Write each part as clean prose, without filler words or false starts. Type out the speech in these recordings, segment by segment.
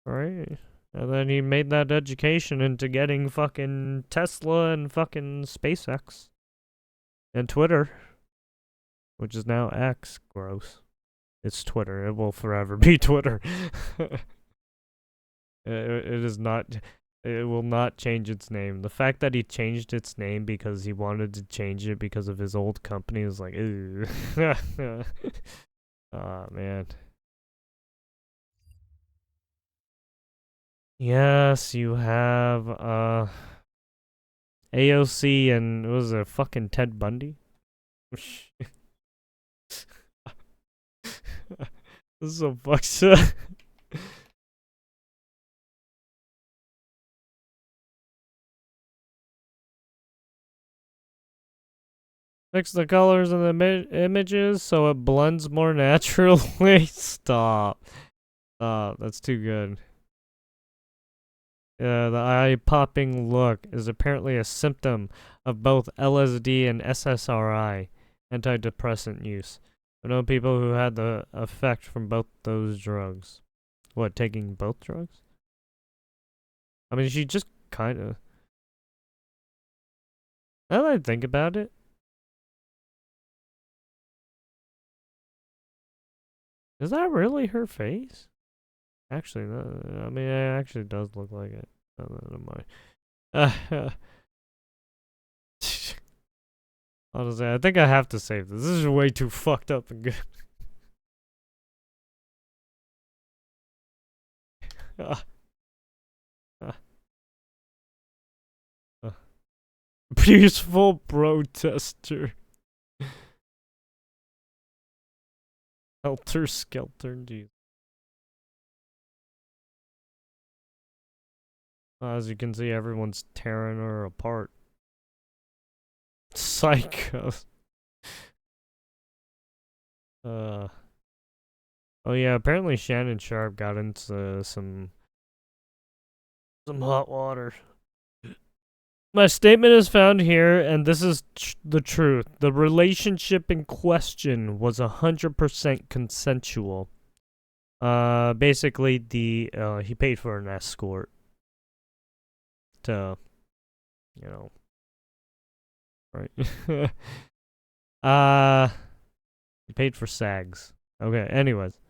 Right? And then he made that education into getting fucking Tesla and fucking SpaceX and Twitter, which is now X. Gross. It's Twitter. It will forever be Twitter. It is not. It will not change its name. The fact that he changed its name because he wanted to change it because of his old company was like, ooh. Oh, man. Yes, you have AOC and was it fucking Ted Bundy? This is so fucked up. Fix the colors in the images so it blends more naturally. Stop. Stop. That's too good. Yeah, the eye-popping look is apparently a symptom of both LSD and SSRI, antidepressant use. I know people who had the effect from both those drugs. What, taking both drugs? I mean, she just kind of. Now that I think about it, is that really her face? Actually, no, I mean, it actually does look like it. Oh, never mind. Honestly, I think I have to save this. This is way too fucked up and good. uh, uh, uh. Peaceful protester. Helter skelter, dude. As you can see, everyone's tearing her apart. Psychos. Uh. Oh yeah, apparently Shannon Sharp got into some hot water. My statement is found here, and this is the truth. The relationship in question was 100% consensual. Basically, he paid for an escort to, you know, right? uh, he paid for SAGs. Okay. Anyways,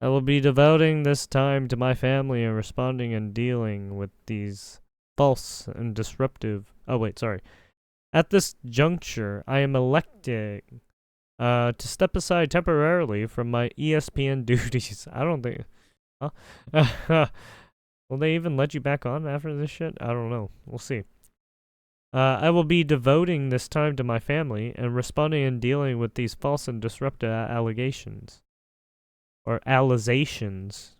I will be devoting this time to my family and responding and dealing with these false and disruptive. Oh wait, sorry. At this juncture, I am electing to step aside temporarily from my ESPN duties. I don't think. Huh? Will they even let you back on after this shit? I don't know. We'll see. I will be devoting this time to my family and responding and dealing with these false and disruptive allegations. Or alizations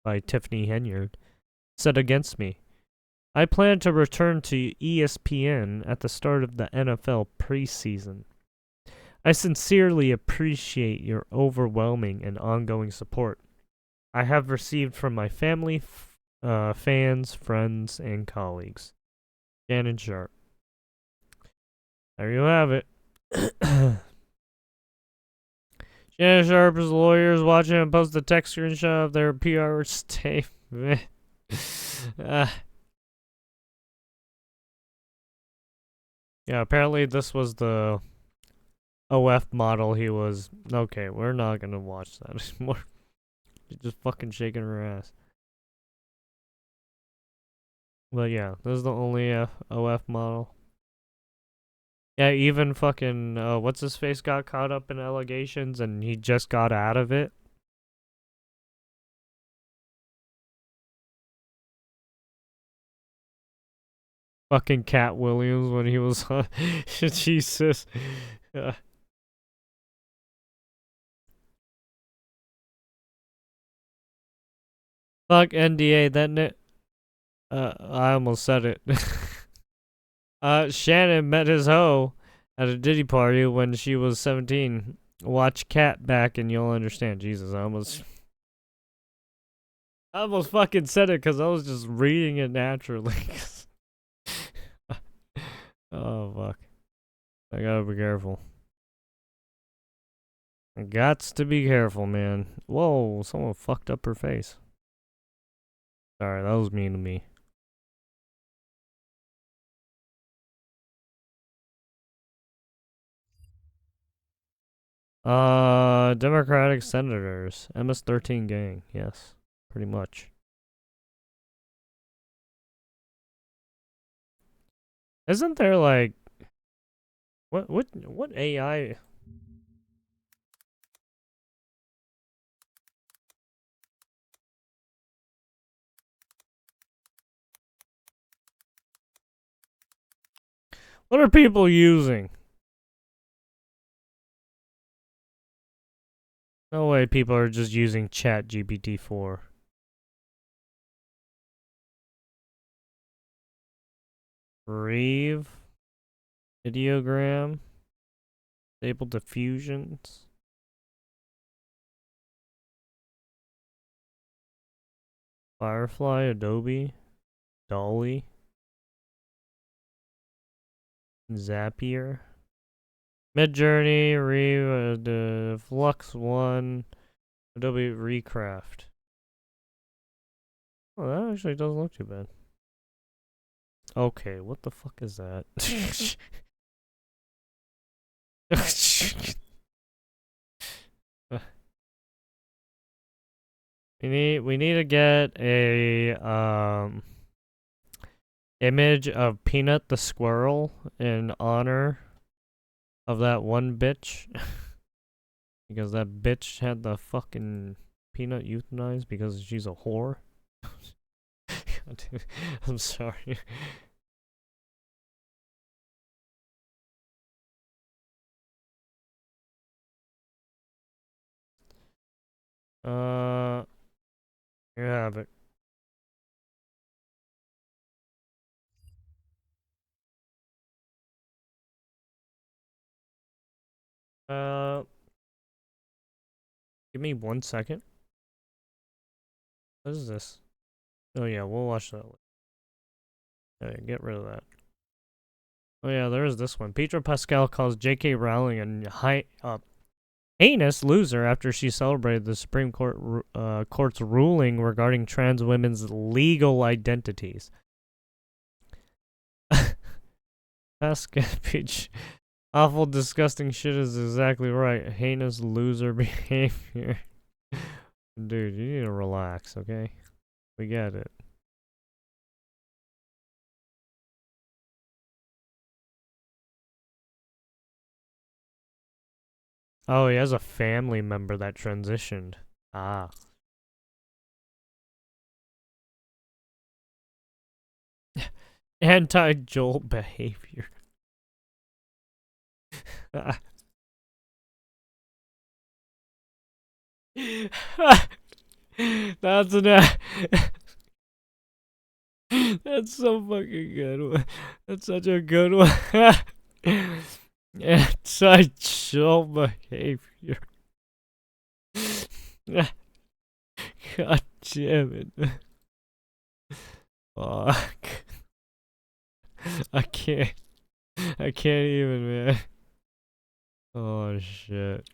by Tiffany Henyard said against me. I plan to return to ESPN at the start of the NFL preseason. I sincerely appreciate your overwhelming and ongoing support I have received from my family, fans, friends, and colleagues. Shannon Sharp. There you have it. Shannon Sharp's lawyers watching and post a text screenshot of their PR statement. Yeah, apparently this was the OF model he was. Okay, we're not gonna watch that anymore. She's just fucking shaking her ass. But yeah, this is the only OF model. Yeah, even fucking what's his face got caught up in allegations and he just got out of it. Fucking Cat Williams when he was on Jesus. Fuck NDA that I almost said it. Shannon met his hoe at a Diddy party when she was 17. Watch Cat back and you'll understand. Jesus, I almost fucking said it because I was just reading it naturally. Oh fuck. I gotta be careful. I gots to be careful, man. Whoa, someone fucked up her face. Sorry, that was mean to me. Democratic senators. MS-13 gang. Yes, pretty much. Isn't there like what AI? What are people using? No way people are just using Chat GPT-4. Reeve. Ideogram. Stable diffusions. Firefly, Adobe, Dolly, Zapier, Midjourney, the Flux One, Adobe Recraft. Oh, that actually doesn't look too bad. Okay, what the fuck is that? we need to get a image of Peanut the squirrel in honor of that one bitch. Because that bitch had the fucking Peanut euthanized because she's a whore. I'm sorry. You have it. Give me 1 second. What is this? Oh yeah, we'll watch that. Yeah, get rid of that. Oh yeah, there is this one. Pedro Pascal calls J.K. Rowling a heinous loser after she celebrated the Supreme Court's ruling regarding trans women's legal identities. Pascal, awful, disgusting shit is exactly right. Heinous loser behavior. Dude, you need to relax, okay? We get it. Oh, he has a family member that transitioned. Ah. Anti-Joel behavior. That's that's so fucking good. That's such a good one. Anti-Joel behavior. God damn it. Fuck. I can't even, man. Oh shit.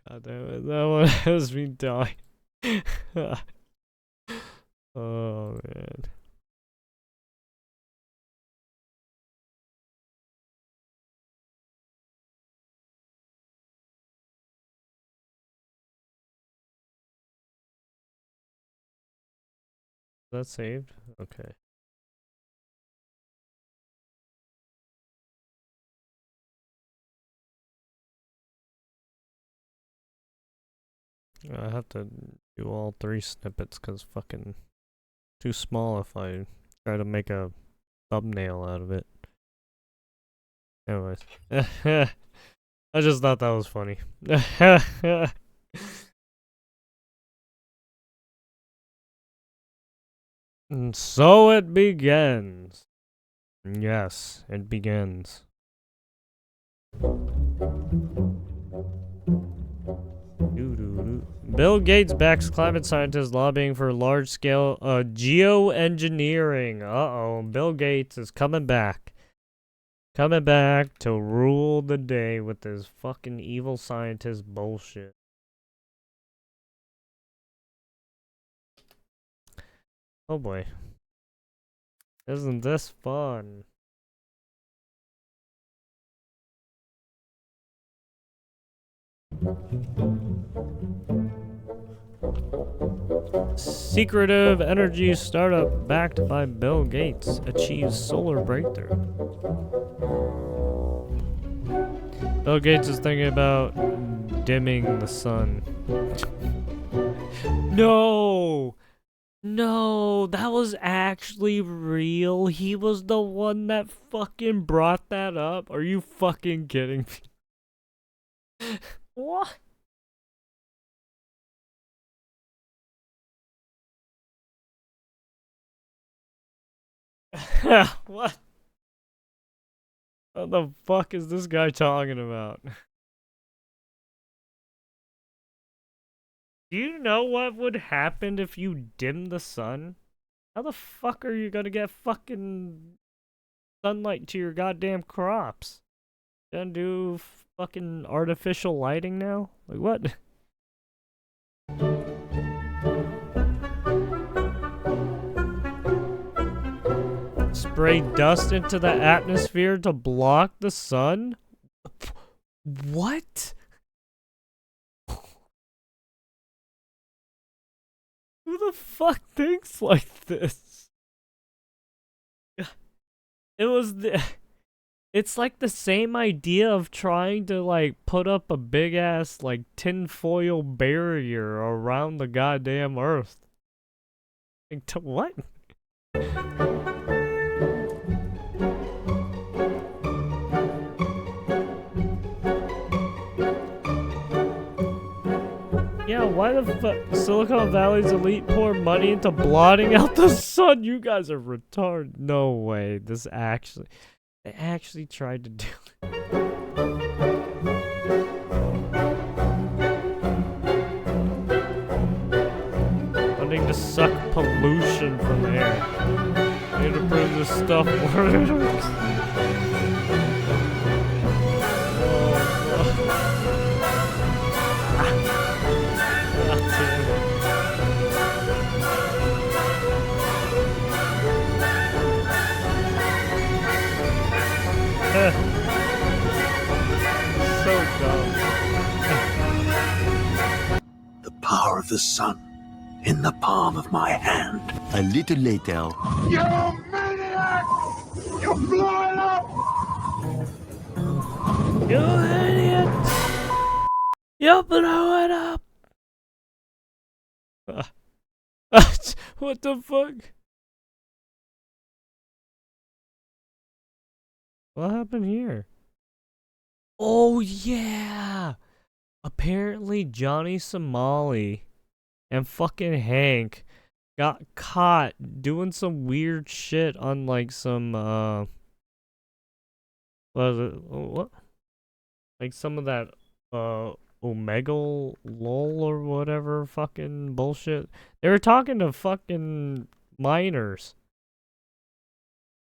God damn it, that one has me dying. Oh man. Is that saved? Okay. I have to do all 3 snippets because fucking too small if I try to make a thumbnail out of it. Anyways. I just thought that was funny. And so it begins. Yes, it begins. Bill Gates backs climate scientists lobbying for large-scale geoengineering. Uh-oh, Bill Gates is coming back. Coming back to rule the day with this fucking evil scientist bullshit. Oh boy. Isn't this fun? Secretive energy startup backed by Bill Gates achieves solar breakthrough. Bill Gates is thinking about dimming the sun. No! No, that was actually real. He was the one that fucking brought that up. Are you fucking kidding me? What? What? What the fuck is this guy talking about? Do you know what would happen if you dim the sun? How the fuck are you gonna get fucking sunlight to your goddamn crops? Gonna do fucking artificial lighting now? Like what? Spray dust into the atmosphere to block the sun? What? Who the fuck thinks like this? It was the... It's like the same idea of trying to like put up a big ass like tinfoil barrier around the goddamn earth. Like, to what? Yeah, why the fuck Silicon Valley's elite pour money into blotting out the sun? You guys are retarded. No way. This actually... They actually tried to do it. Wanting to suck pollution from the air. Need to prove this stuff works. So dumb. The power of the sun in the palm of my hand. A little later. You maniac! You blew it up! You idiot! You blew it up! What the fuck? What happened here? Oh yeah! Apparently Johnny Somali and fucking Hank got caught doing some weird shit on like some what? Like some of that Omegle lol or whatever fucking bullshit. They were talking to fucking minors.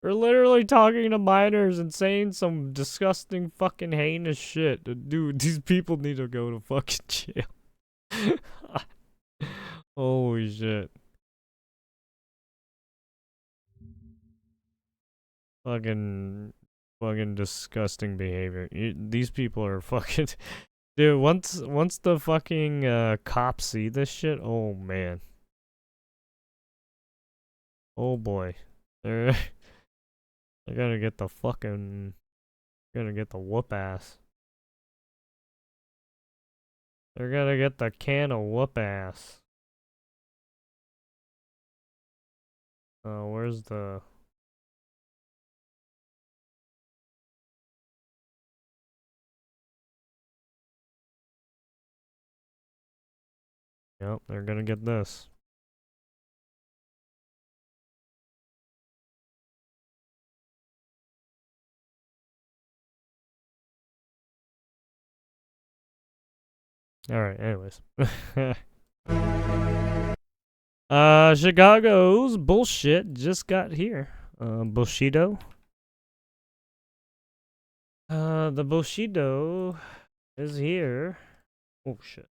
We're literally talking to minors and saying some disgusting fucking heinous shit. Dude, these people need to go to fucking jail. Holy shit. Fucking disgusting behavior. These people are fucking... Dude, once the fucking cops see this shit, oh man. Oh boy. They're gonna get the fucking... Gonna get the whoop ass. They're gonna get the can of whoop ass. Where's the... Yep, they're gonna get this. Alright, anyways. Chicago's bullshit just got here. Bushido. The Bushido is here. Oh shit.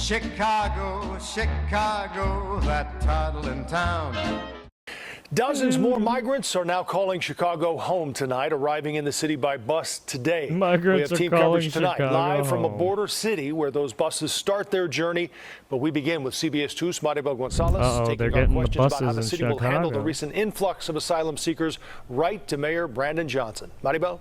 Chicago, Chicago, that toddling town. Dozens more migrants are now calling Chicago home tonight, arriving in the city by bus today. Migrants we have team are calling coverage tonight, Chicago live from a home. border city where those buses start their journey. But we begin with CBS 2's Maribel Gonzalez they're taking our getting the questions about how buses the in city will handle the Chicago. recent influx of asylum seekers. Right to Mayor Brandon Johnson. Maribel?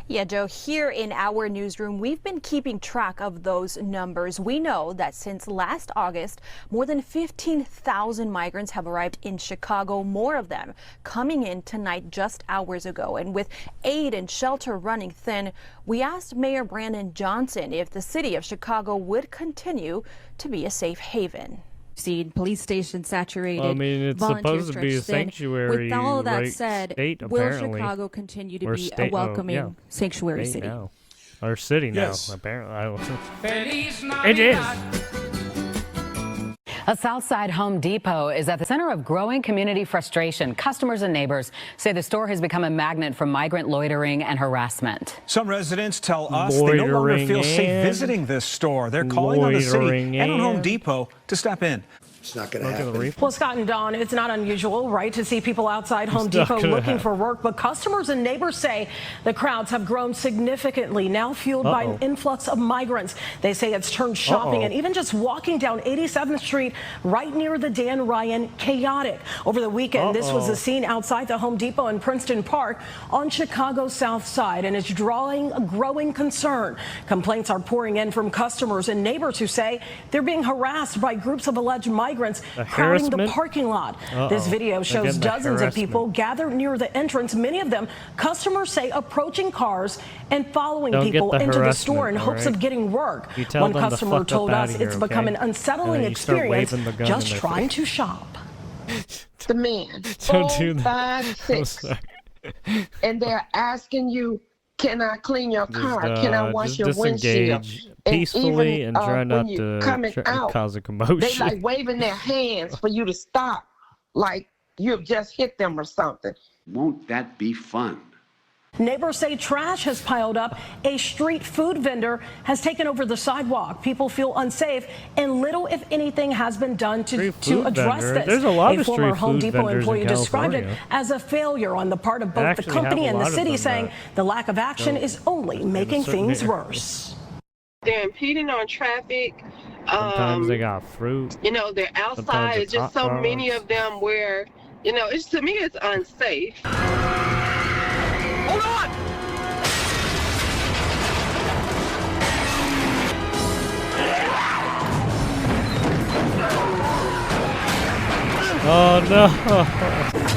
Yeah, Joe, here in our newsroom, we've been keeping track of those numbers. We know that since last August, more than 15,000 migrants have arrived in Chicago, more of them coming in tonight just hours ago. And with aid and shelter running thin, we asked Mayor Brandon Johnson if the city of Chicago would continue to be a safe haven. Seen police station saturated. I mean, it's volunteers supposed to be a stretched thin. sanctuary, With all of that right, said, state, will apparently. Chicago continue to Or be state- a welcoming yeah. sanctuary State city? now. Or city Yes. now, apparently. I don't know. Feliz It is. Navidad. A Southside Home Depot is at the center of growing community frustration. Customers and neighbors say the store has become a magnet for migrant loitering and harassment. Some residents tell us they no longer Loitering feel safe and- visiting this store. They're calling on the city Loitering and on Home and- Depot to step in. It's not going to Look at the happen. reef. Well, Scott and Dawn, it's not unusual, right, to see people outside Home It's not Depot gonna looking happen. for work, but customers and neighbors say the crowds have grown significantly, now fueled by an Uh-oh. influx of migrants. They say it's turned shopping Uh-oh. and even just walking down 87th Street right near the Dan Ryan chaotic. Over the weekend, this was Uh-oh. the scene outside the Home Depot in Princeton Park on Chicago's South Side, and it's drawing a growing concern. Complaints are pouring in from customers and neighbors who say they're being harassed by groups of alleged migrants crowding the harassment? parking lot. Uh-oh. This video shows Again, the dozens of people harassment. gathered near the entrance, many of them customers say approaching cars and following Don't get people the into the store in harassment, hopes alright? of getting work. You tell One them to customer fuck up told us outta here, it's become okay? an unsettling And then you start experience waving the gun just in their trying face. to shop. The man, Don't 4, do that. 5, I'm 6, sorry. and they're asking you, can I clean your car? Can I wash just your windshield? disengage And peacefully even, and try when not you to coming out, cause a They commotion. like waving their hands for you to stop, like you've just hit them or something. Won't that be fun? Neighbors say trash has piled up. A street food vendor has taken over the sidewalk. People feel unsafe, and little, if anything, has been done to Street food address vendor? this. There's a lot of former street Home food Depot vendors in employee described it California. as a failure on the part of They both the actually have company a and the lot of city, them saying that the lack of action don't is only making certain things areas. worse. They're impeding on traffic. Sometimes they got fruit. You know, they're Sometimes outside. it's Just so hot many dogs. of them where, you know, it's to me it's unsafe. Hold on! Oh no!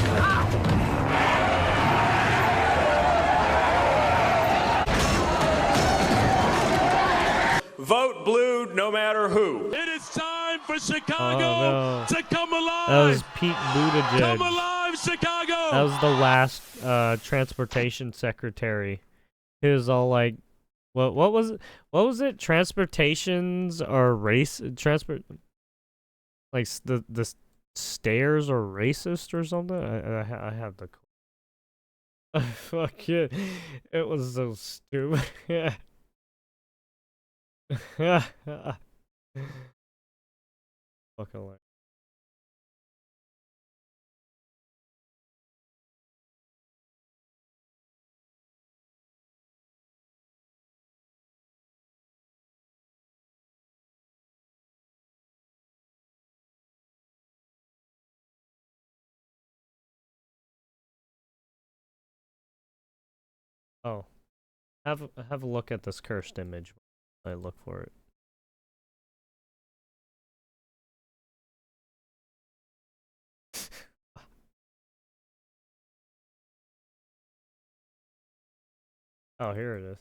Vote blue no matter who. It is time for Chicago Oh, no. to come alive. That was Pete Buttigieg. Come alive, Chicago. That was the last transportation secretary. He was all like, what was it? What was it? Transportations are like the stairs are racist or something. I have the. Fuck it. It was so stupid. Fucking like. Oh, have a look at this cursed image. I look for it. Oh, here it is.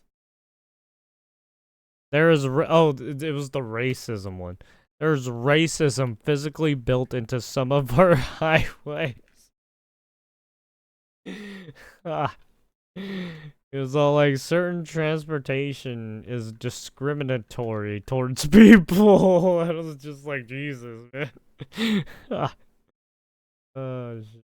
There is it was the racism one. There's racism physically built into some of our highways. Ah. It was all like certain transportation is discriminatory towards people. I was just like, Jesus, man. Oh, shit.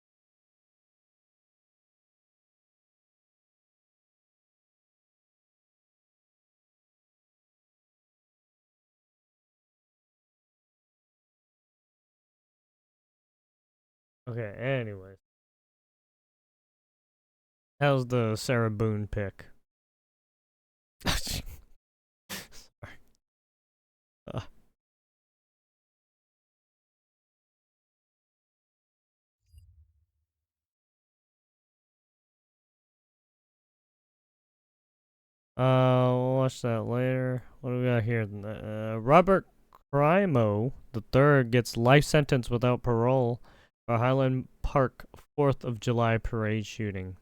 Okay, anyways. How's the Sarah Boone pick? Sorry. We'll watch that later. What do we got here? Robert Crimo III gets life sentence without parole for Highland Park 4th of July parade shooting.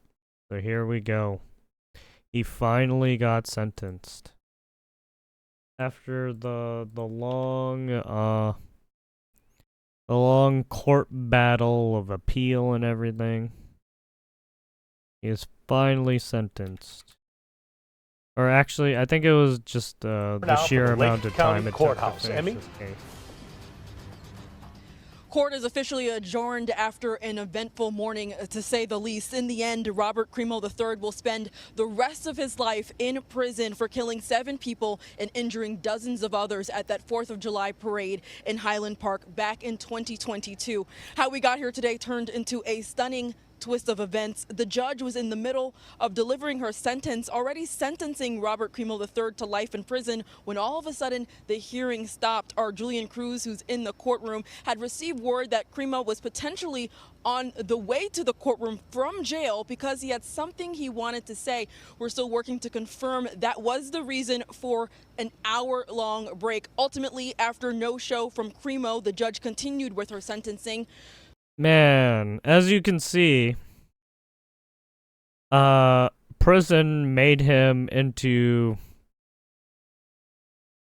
So here we go. He finally got sentenced. After the long court battle of appeal and everything, he is finally sentenced. Or actually, I think it was just the sheer amount of time it took to finish this case. Court is officially adjourned after an eventful morning, to say the least. In the end, Robert Crimo III will spend the rest of his life in prison for killing 7 people and injuring dozens of others at that 4th of July parade in Highland Park back in 2022. How we got here today turned into a stunning twist of events. The judge was in the middle of delivering her sentence, already sentencing Robert Crimo III to life in prison, when all of a sudden the hearing stopped. Our Julian Cruz, who's in the courtroom, had received word that Crimo was potentially on the way to the courtroom from jail because he had something he wanted to say. We're still working to confirm that was the reason for an hour-long break. Ultimately, after no show from Crimo, the judge continued with her sentencing. Man, as you can see, prison made him into,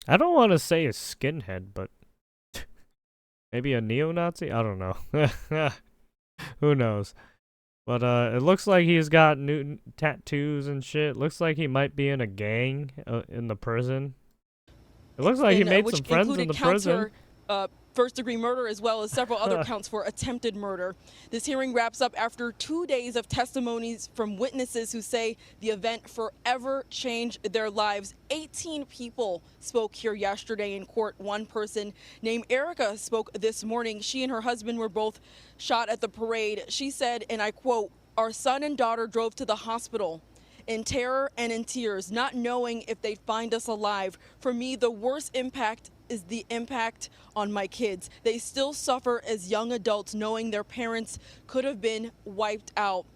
I don't want to say a skinhead, but maybe a neo-Nazi? I don't know. Who knows? But it looks like he's got new tattoos and shit. Looks like he might be in a gang in the prison. It looks like he made some friends in the prison. First-degree murder, as well as several other counts for attempted murder. This hearing wraps up after 2 days of testimonies from witnesses who say the event forever changed their lives. 18 people spoke here yesterday in court. One person named Erica spoke this morning. She and her husband were both shot at the parade. She said, and I quote, "Our son and daughter drove to the hospital in terror and in tears, not knowing if they'd find us alive. For me, the worst impact is the impact on my kids. They still suffer as young adults, knowing their parents could have been wiped out."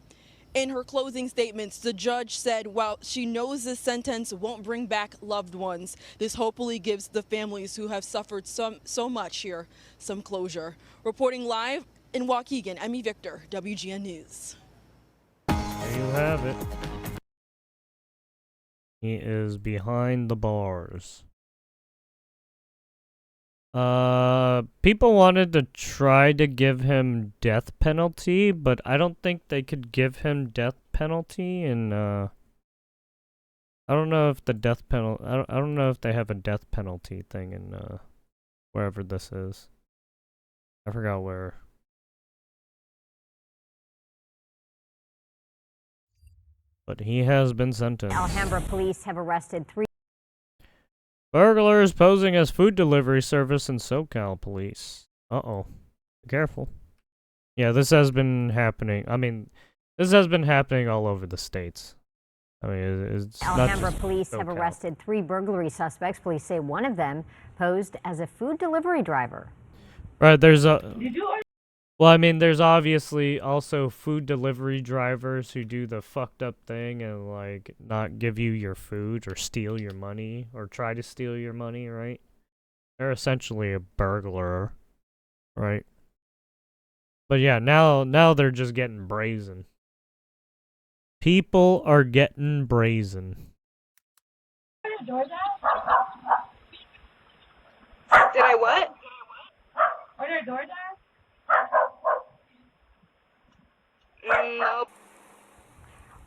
In her closing statements, the judge said while she knows this sentence won't bring back loved ones, this hopefully gives the families who have suffered so much here some closure. Reporting live in Waukegan, Emmy Victor, WGN News. There you have it. He is behind the bars. People wanted to try to give him death penalty, but I don't think they could give him death penalty, and I don't know if the death penalty, I don't know if they have a death penalty thing in wherever this is. I forgot where. But he has been sentenced. Alhambra police have arrested 3 burglars posing as food delivery service in SoCal police. Uh-oh. Be careful. Yeah, this has been happening. I mean, this has been happening all over the states. I mean, it's Alhambra not just police SoCal. have arrested 3 burglary suspects. Police say one of them posed as a food delivery driver. Right, there's a... Well, I mean, there's obviously also food delivery drivers who do the fucked up thing and, like, not give you your food or steal your money or try to steal your money, right? They're essentially a burglar, right? But yeah, now they're just getting brazen. People are getting brazen. Did I what? Order DoorDash? Nope.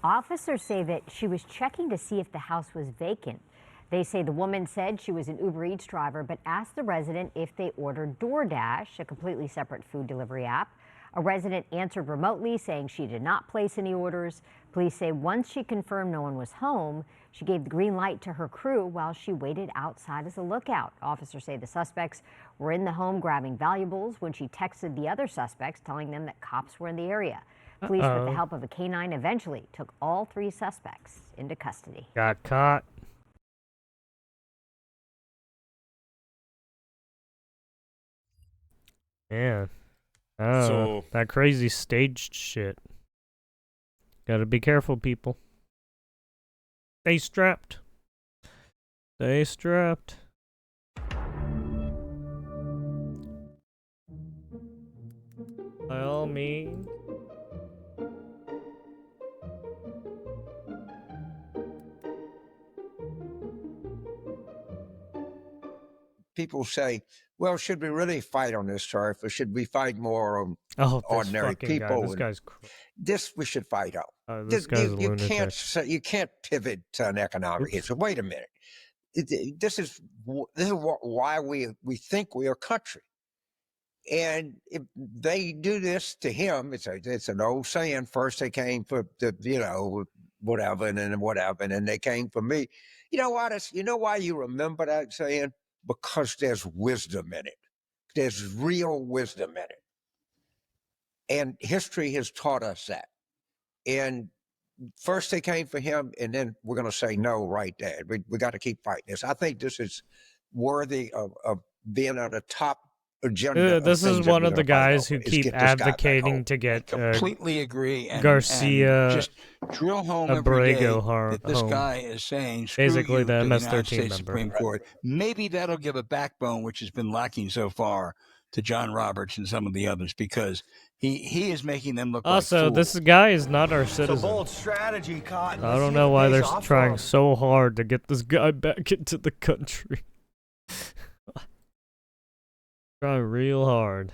Officers say that she was checking to see if the house was vacant. They say the woman said she was an Uber Eats driver, but asked the resident if they ordered DoorDash, a completely separate food delivery app. A resident answered remotely, saying she did not place any orders. Police say once she confirmed no one was home, she gave the green light to her crew while she waited outside as a lookout. Officers say the suspects were in the home grabbing valuables when she texted the other suspects, telling them that cops were in the area. Police, with the help of a canine, eventually took all 3 suspects into custody. Got caught. Man. Oh, So- that crazy staged shit. Gotta be careful, people. Stay strapped. Stay strapped. By all means. People say, well, should we really fight on this turf, or should we fight more on ordinary people? This And guy's this we should fight on. this guy's a you lunatic. can't say, you can't pivot to an economic issue. Wait a minute. This is why we think we are a country. And if they do this to him, it's an old saying. First they came for the whatever, and then whatever, and then they came for me. You know what? You know why you remember that saying? Because there's wisdom in it. There's real wisdom in it. And history has taught us that. And first they came for him, and then we're going to say no right there. We got to keep fighting this. I think this is worthy of being on the top agenda. This is one of the guys who keep advocating to get completely agree. And, Garcia and just drill home every day Abrego that this home. guy is saying, screw Basically you the to MS-13 United States member. Supreme Court. Maybe that'll give a backbone, which has been lacking so far, to John Roberts and some of the others, because he is making them look Also, like fools. this guy is not our citizen. It's a bold strategy, Cotton. I don't know why they're trying so hard to get this guy back into the country. Try real hard.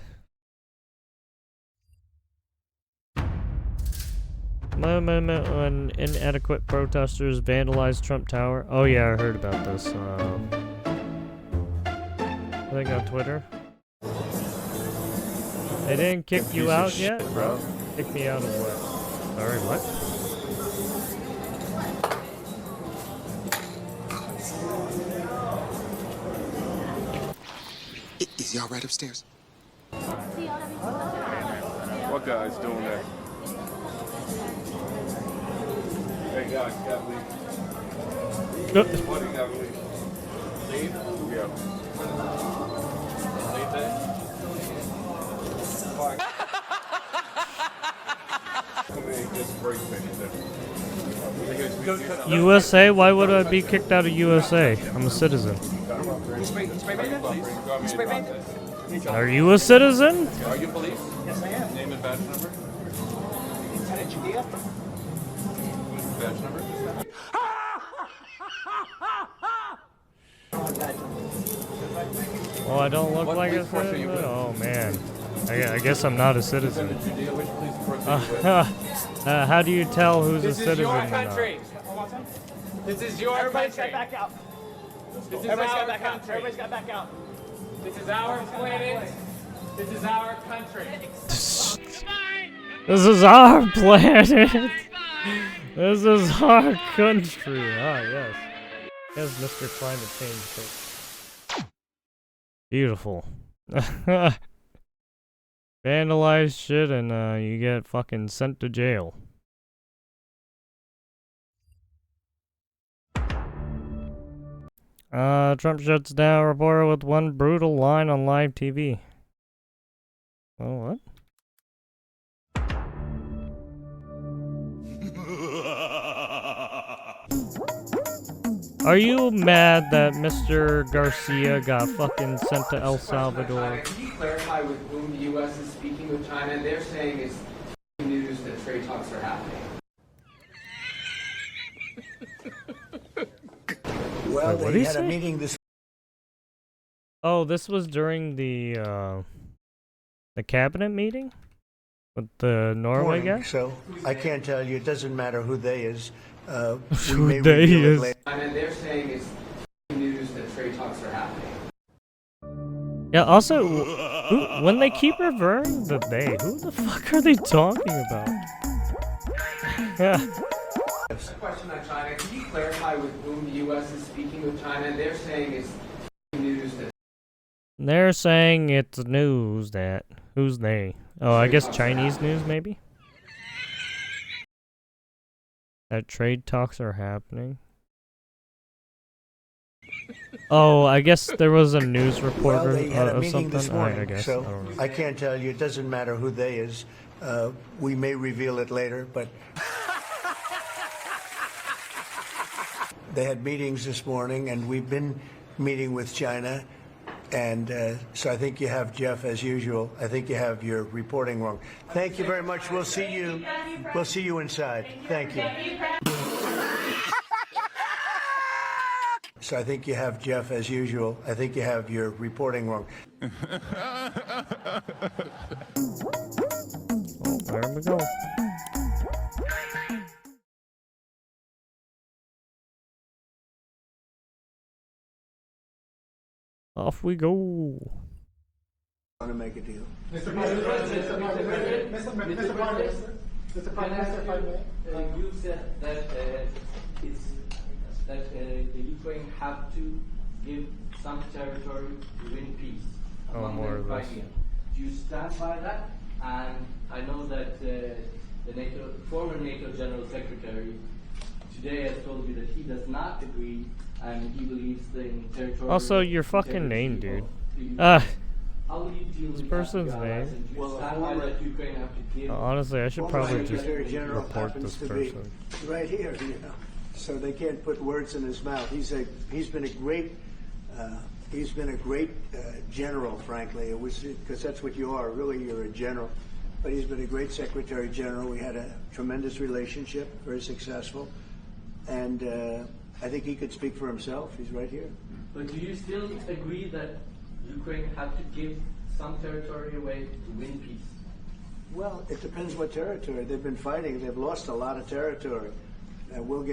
Moment when inadequate protesters vandalized Trump Tower. Oh yeah, I heard about this. I think on Twitter. They didn't kick you out yet, bro? Kick me out of what? Sorry, what? Is he all right upstairs? What guy's doing that? Hey guys, gotta leave. What do you gotta leave? Leave? Yeah. Leave that? Fine. Come in, just break things. USA? Why would I be kicked out of USA? I'm a citizen. Are you a citizen? Are you police? Yes, I am. Name and badge number? Lieutenant Judea. Badge number? Oh, I don't look like a citizen? Oh, man. I guess I'm not a citizen. How do you tell who's a citizen? This is your or not? country. This is your Everybody's country. got back out. This is Everybody's our got back out. country. Everybody's got back out. This is our planet. This is our country. This is our planet. This is our country. Ah, yes. Yes, Mr. Climate Change. Beautiful. Vandalize shit and you get fucking sent to jail. Trump shuts down reporter with one brutal line on live TV. Oh, what? Are you mad that Mr. Garcia got fucking sent to El Salvador? Can you clarify with whom the U.S. is speaking with China? They're saying it's news that trade talks are happening. Well, Wait, what'd they he had a say? meeting this. Oh, this was during the cabinet meeting? With the Norway guy? So I can't tell you. It doesn't matter who they is. We Who may they reveal it is. later. And they're saying it's news that trade talks are happening. Yeah, also, when they keep referring to they, who the fuck are they talking about? Yeah. A question on China. Can you clarify with whom the U.S. is speaking with China? They're saying it's news that They're saying it's news that... Who's they? Oh, I guess Chinese news, maybe? That trade talks are happening. Oh, I guess there was a news reporter Well, they had a of meeting this something. morning, I guess. so I don't know. I can't tell you. It doesn't matter who they is. We may reveal it later, but they had meetings this morning, and we've been meeting with China. And so I think you have, Jeff, as usual. I think you have your reporting wrong. Thank you very much. We'll see you. We'll see you inside. Thank you. So I think you have, Jeff, as usual. I think you have your reporting wrong. Oh, there we go. Off we go. Want to make a deal? Mr. President, you said that the Ukraine have to give some territory to win peace among more the of this. Crimea. Do you stand by that? And I know that the former NATO General Secretary today has told me that he does not agree, and he believes in territory. Also, your fucking name, dude. How will you deal This with person's that, guys? name. And do you stand by that Ukraine have to give? Honestly, I should probably just Secretary General report happens this to be person. right here, you know. So they can't put words in his mouth. He's been a great general, frankly. It was because that's what you are. Really, you're a general. But he's been a great Secretary General. We had a tremendous relationship, very successful, and I think he could speak for himself. He's right here. But do you still agree that Ukraine have to give some territory away to win peace? Well, it depends what territory. They've been fighting. They've lost a lot of territory. We'll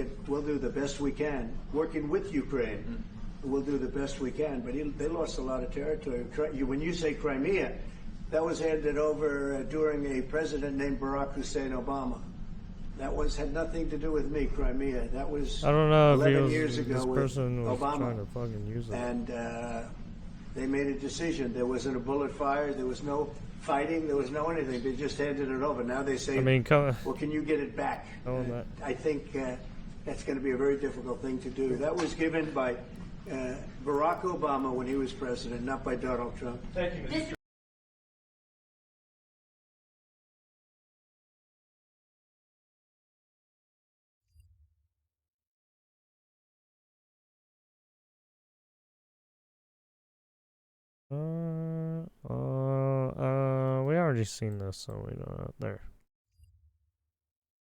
do the best we can. Working with Ukraine, we'll do the best we can. But they lost a lot of territory. When you say Crimea, that was handed over during a president named Barack Hussein Obama. That had nothing to do with me, Crimea. That was I don't know if 11 he years was, ago this with person was Obama. trying to fucking use it. And they made a decision. There wasn't a bullet fired. There was no fighting. There was no anything. They just handed it over. Now they say, I mean, well, can you get it back? that. I think that's going to be a very difficult thing to do. That was given by Barack Obama when he was president, not by Donald Trump. Thank you, Mr. We already seen this, so we know there.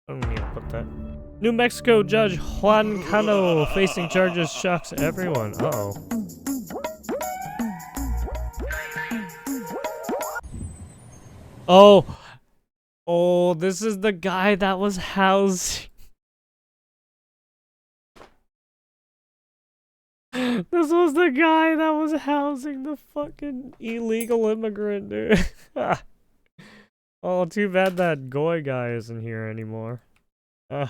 I don't need to put that. New Mexico Judge Juan Cano facing charges shocks everyone. Uh-oh. Oh, this is the guy that was housing. This was the guy that was housing the fucking illegal immigrant, dude. Oh, too bad that Goy guy isn't here anymore. He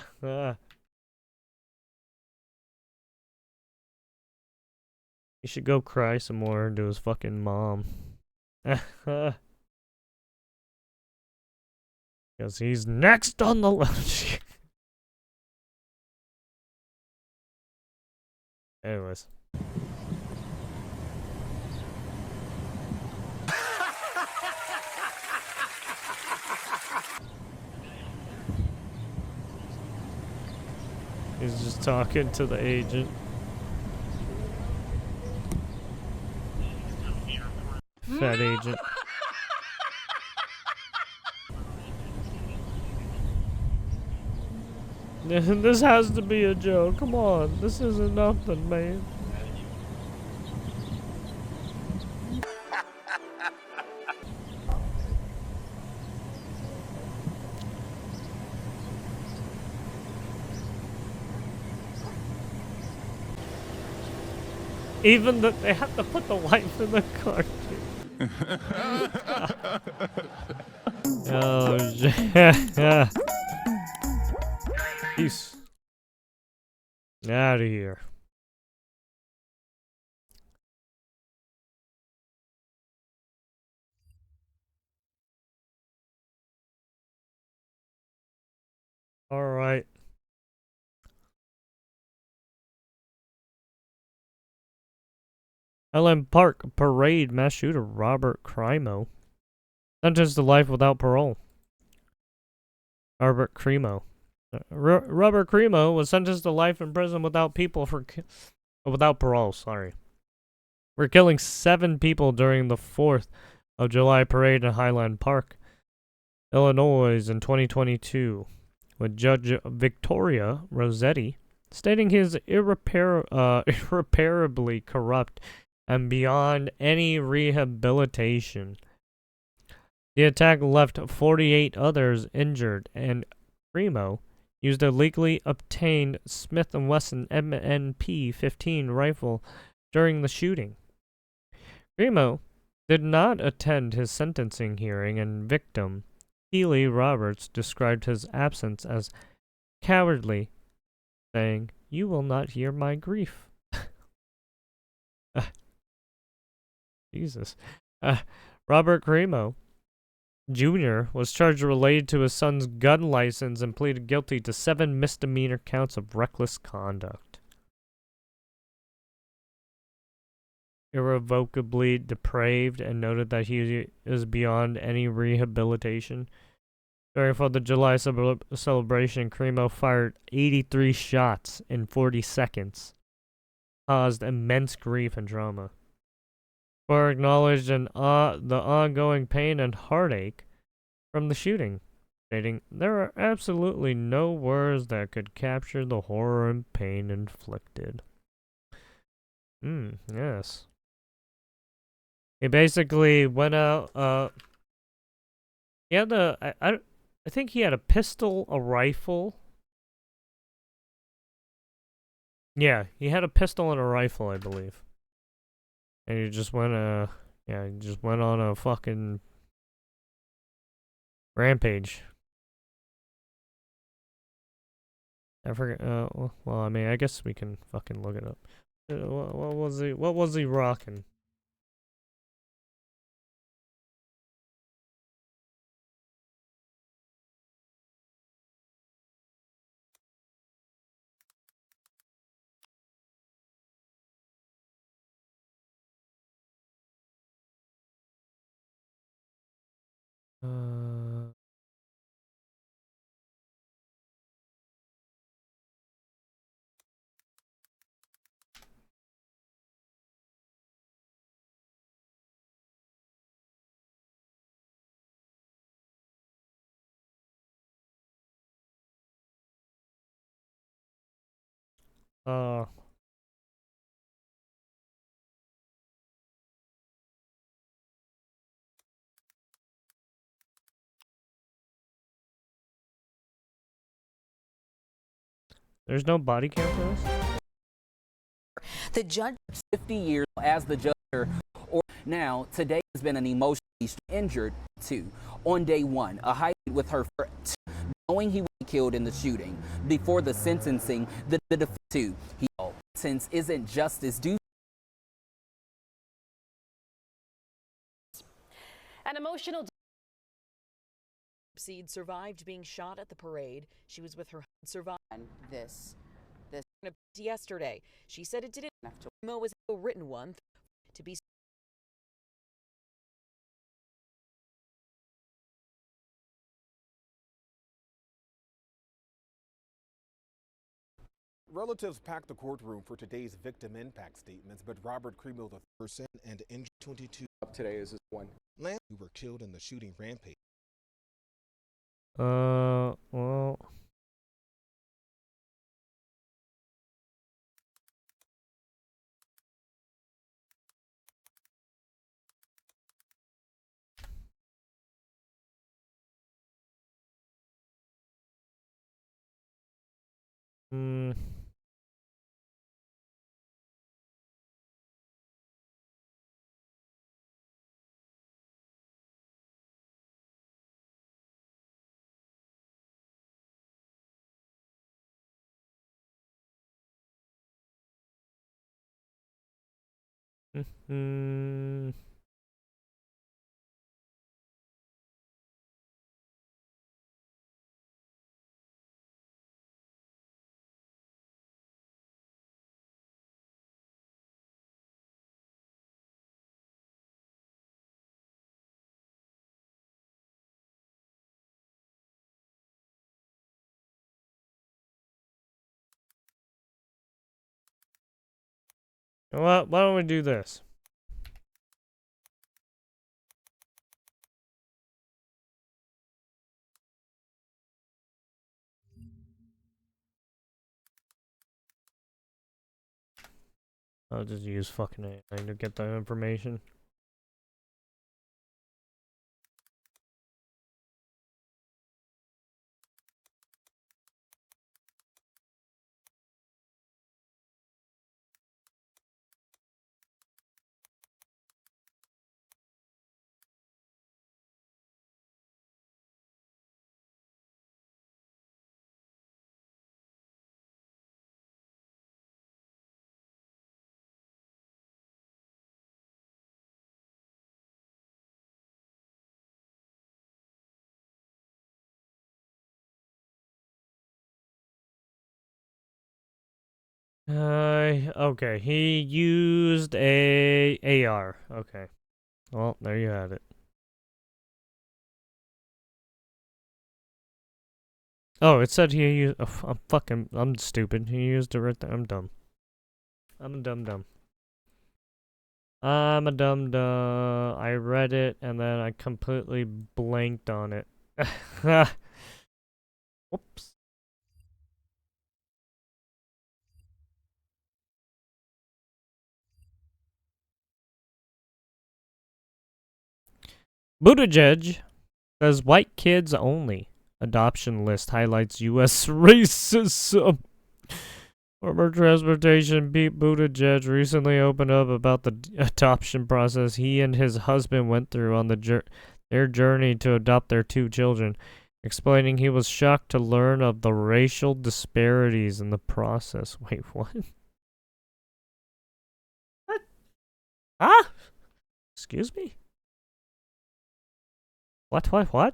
should go cry some more to his fucking mom. Because he's next on the list. Anyways. He's just talking to the agent. Fat agent. This has to be a joke. Come on. This isn't nothing, man. Even that they have to put the wife in the car. Oh shit. Peace. Out of here. All right. Highland Park parade mass shooter Robert Crimo sentenced to life without parole. Robert Crimo. Robert Crimo was sentenced to life in prison without without parole. Sorry, for killing 7 people during the 4th of July parade in Highland Park, Illinois, in 2022, with Judge Victoria Rossetti stating he is irreparably corrupt and beyond any rehabilitation. The attack left 48 others injured, and Crimo used a legally obtained Smith & Wesson M&P15 rifle during the shooting. Crimo did not attend his sentencing hearing, and victim Keely Roberts described his absence as cowardly, saying, "You will not hear my grief." Jesus. Robert Crimo Jr. was charged related to his son's gun license and pleaded guilty to 7 misdemeanor counts of reckless conduct. Irrevocably depraved, and noted that he is beyond any rehabilitation. During 4th of July celebration, Crimo fired 83 shots in 40 seconds, caused immense grief and trauma. Or acknowledged the ongoing pain and heartache from the shooting, stating, "There are absolutely no words that could capture the horror and pain inflicted." Yes. He basically went out, he had I think he had a pistol, a rifle. Yeah, he had a pistol and a rifle, I believe. And he just went, he just went on a fucking rampage. I forget, well, I mean, I guess we can fucking look it up. What was he rocking? There's no body cam for this? The judge 50 years as the judge, or now today has been an emotionally injured too. On day 1, a high with her knowing he was killed in the shooting. Before the sentencing, the defense too. He sentence isn't justice due. An emotional Seed survived being shot at the parade. She was with her survived this yesterday. She said it didn't have to. Mo was a written one to be. Relatives packed the courtroom for today's victim impact statements, but Robert Crimo, the person and injured 22 up today is one land who were killed in the shooting rampage. Well. Mm. Well, why don't we do this? I'll just use fucking AI to get that information. Okay, he used a AR. Okay. Well, there you have it. Oh, it said he used. Oh, I'm stupid. He used it right there. I'm dumb. I'm a dumb. I'm a dumb. I read it and then I completely blanked on it. Whoops. Buttigieg says white kids only. Adoption list highlights U.S. racism. Former Transportation Pete Buttigieg recently opened up about the adoption process he and his husband went through on their journey to adopt their 2 children, explaining he was shocked to learn of the racial disparities in the process. Wait, what? What? Ah? Excuse me? What? Former,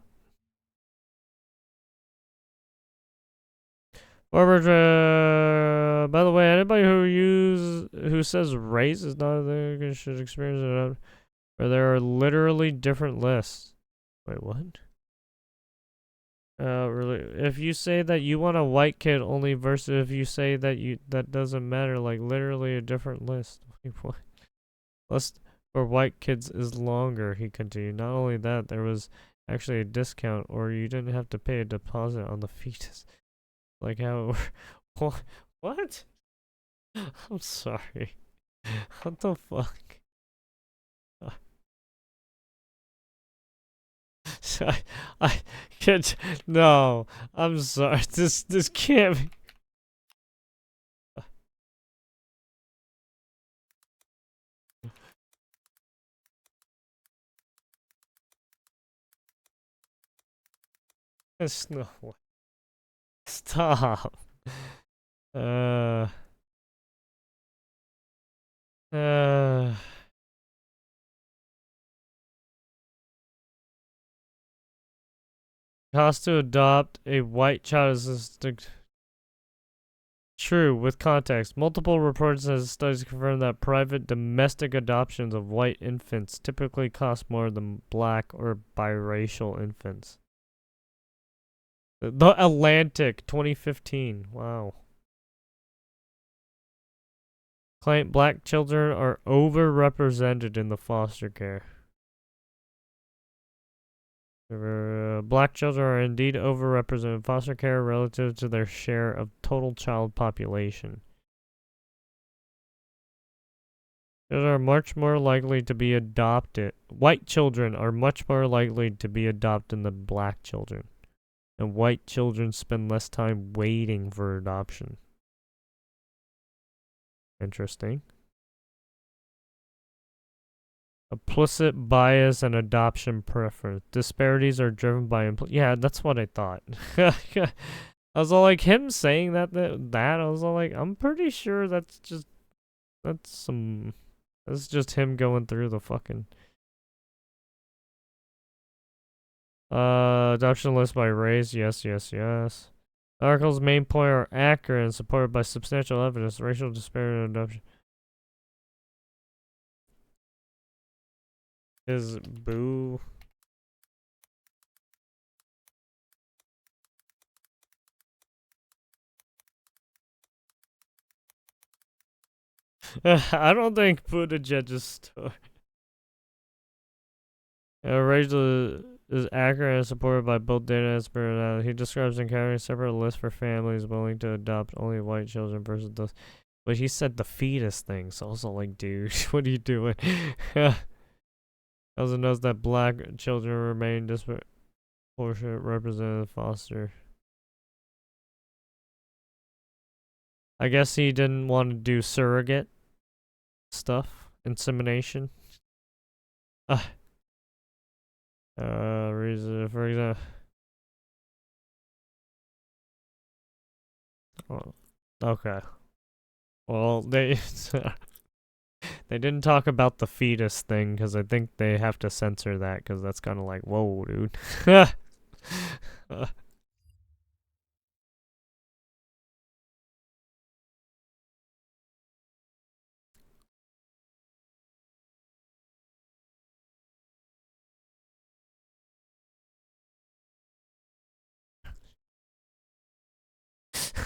by the way, anybody who says race is not a thing should experience it, or there are literally different lists. Wait, what? Really? If you say that you want a white kid only versus if you say that that doesn't matter, like literally a different list. Wait, what? List for white kids is longer, he continued. Not only that, there was actually a discount, or you didn't have to pay a deposit on the fetus. Like how what? I'm sorry. What the fuck? I can't. No, I'm sorry. This can't be. It's no way. Stop. Cost to adopt a white child is true with context. Multiple reports and studies confirm that private domestic adoptions of white infants typically cost more than black or biracial infants. The Atlantic, 2015. Wow. Claim black children are overrepresented in the foster care. Black children are indeed overrepresented in foster care relative to their share of total child population. Children are much more likely to be adopted. White children are much more likely to be adopted than black children. And white children spend less time waiting for adoption. Interesting. Implicit bias and adoption preference. Disparities are driven by yeah, that's what I thought. I was all like, him saying that I was all like, I'm pretty sure that's some This is just him going through the fucking adoption list by race. Yes, yes, yes. The article's main point are accurate and supported by substantial evidence. Racial disparity in adoption is boo. I don't think Buttigieg's story. Racial is accurate and supported by both data and spirituality. He describes encountering separate lists for families willing to adopt only white children versus those. But he said the fetus thing, so I was like, dude, what are you doing? Also knows that black children remain disproportionate represented foster. I guess he didn't want to do surrogate stuff, insemination. Reason for example. Oh, okay. Well, they they didn't talk about the fetus thing because I think they have to censor that because that's kind of like, whoa, dude.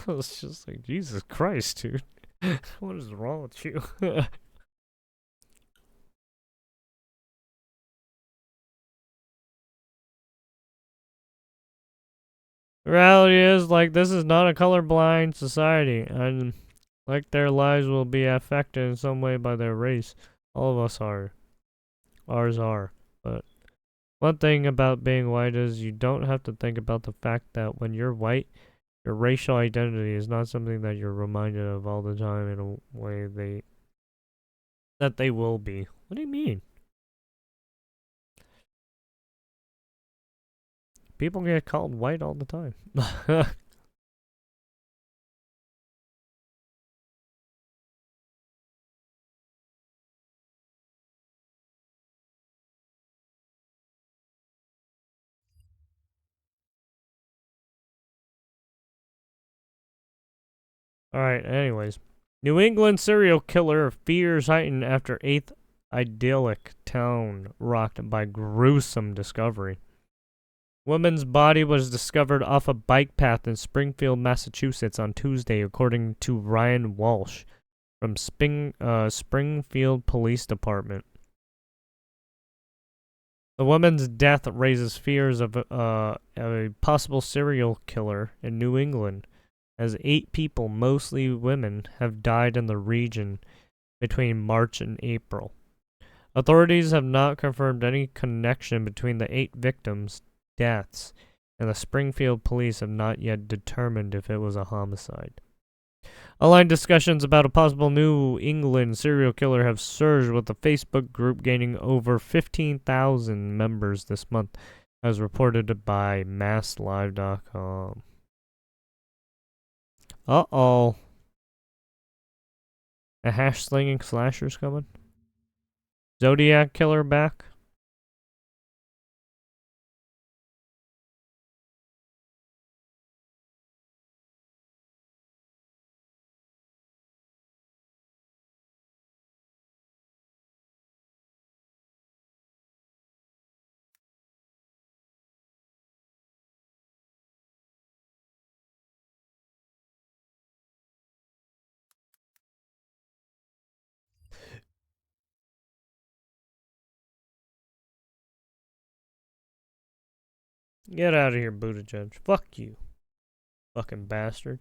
I was just like, Jesus Christ, dude. What is wrong with you? The reality is, like, this is not a colorblind society, and like their lives will be affected in some way by their race. All of us are. Ours are. But one thing about being white is you don't have to think about the fact that when you're white, your racial identity is not something that you're reminded of all the time in a way that they will be. What do you mean? People get called white all the time. Alright, anyways. New England serial killer fears heighten after 8th idyllic town rocked by gruesome discovery. Woman's body was discovered off a bike path in Springfield, Massachusetts on Tuesday, according to Ryan Walsh from Springfield Police Department. The woman's death raises fears of a possible serial killer in New England, as 8 people, mostly women, have died in the region between March and April. Authorities have not confirmed any connection between the 8 victims' deaths, and the Springfield police have not yet determined if it was a homicide. Online discussions about a possible New England serial killer have surged, with the Facebook group gaining over 15,000 members this month, as reported by MassLive.com. Uh-oh. A hash-slinging slasher's coming? Zodiac killer back? Get out of here, Buttigieg. Fuck you. Fucking bastard.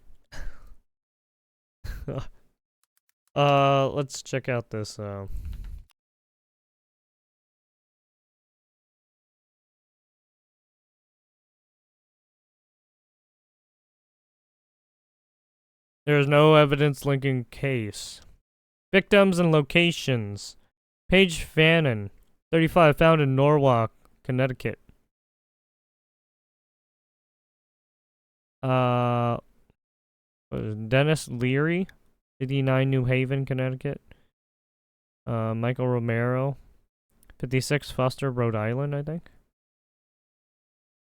Let's check out this, There is no evidence linking case. Victims and locations. Paige Fannin, 35, found in Norwalk, Connecticut. Dennis Leary, 59, New Haven, Connecticut. Michael Romero, 56, Foster, Rhode Island, I think.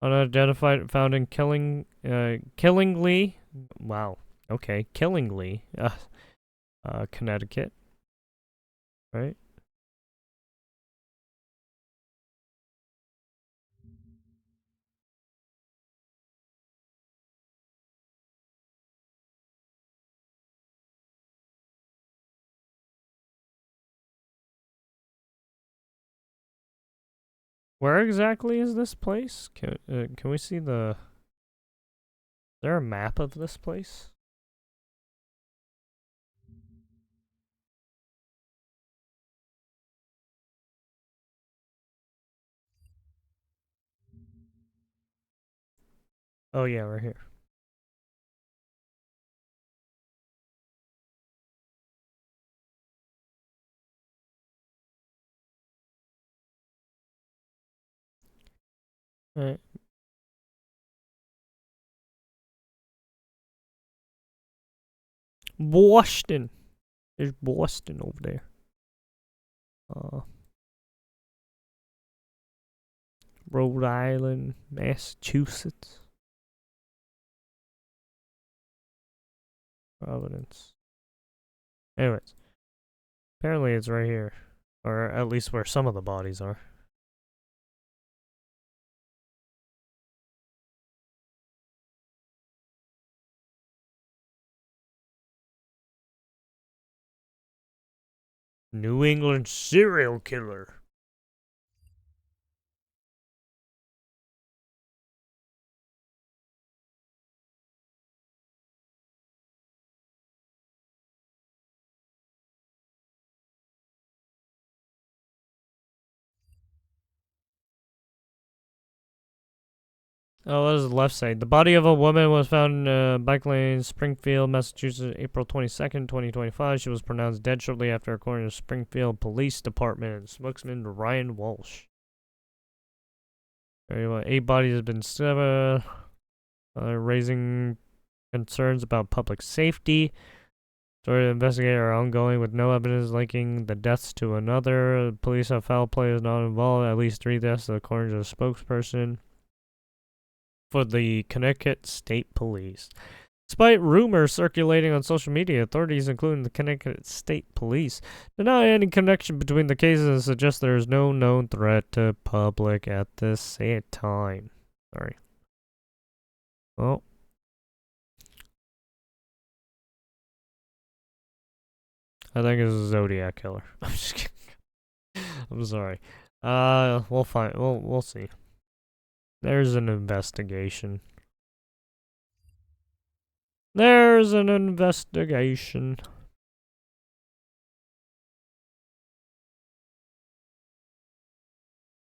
Unidentified, found in Killingly. Wow. Okay, Killingly, Connecticut. Right. Where exactly is this place? Can we see the... Is there a map of this place? Oh yeah, right here. Alright. Boston. There's Boston over there. Rhode Island, Massachusetts. Providence. Anyways. Apparently it's right here. Or at least where some of the bodies are. New England serial killer. Oh, what is the left side? The body of a woman was found in bike lane, Springfield, Massachusetts, April 22nd, 2025. She was pronounced dead shortly after, according to Springfield Police Department spokesman Ryan Walsh. 8 bodies have been discovered, raising concerns about public safety. Story of investigator are ongoing with no evidence linking the deaths to another. Police have foul play is not involved. At least 3 deaths, according to the spokesperson for the Connecticut State Police. Despite rumors circulating on social media, authorities, including the Connecticut State Police, deny any connection between the cases and suggest there is no known threat to public at this time. Sorry. Well. I think it's a Zodiac killer. I'm just kidding. I'm sorry. We'll find. We'll see. There's an investigation. There's an investigation.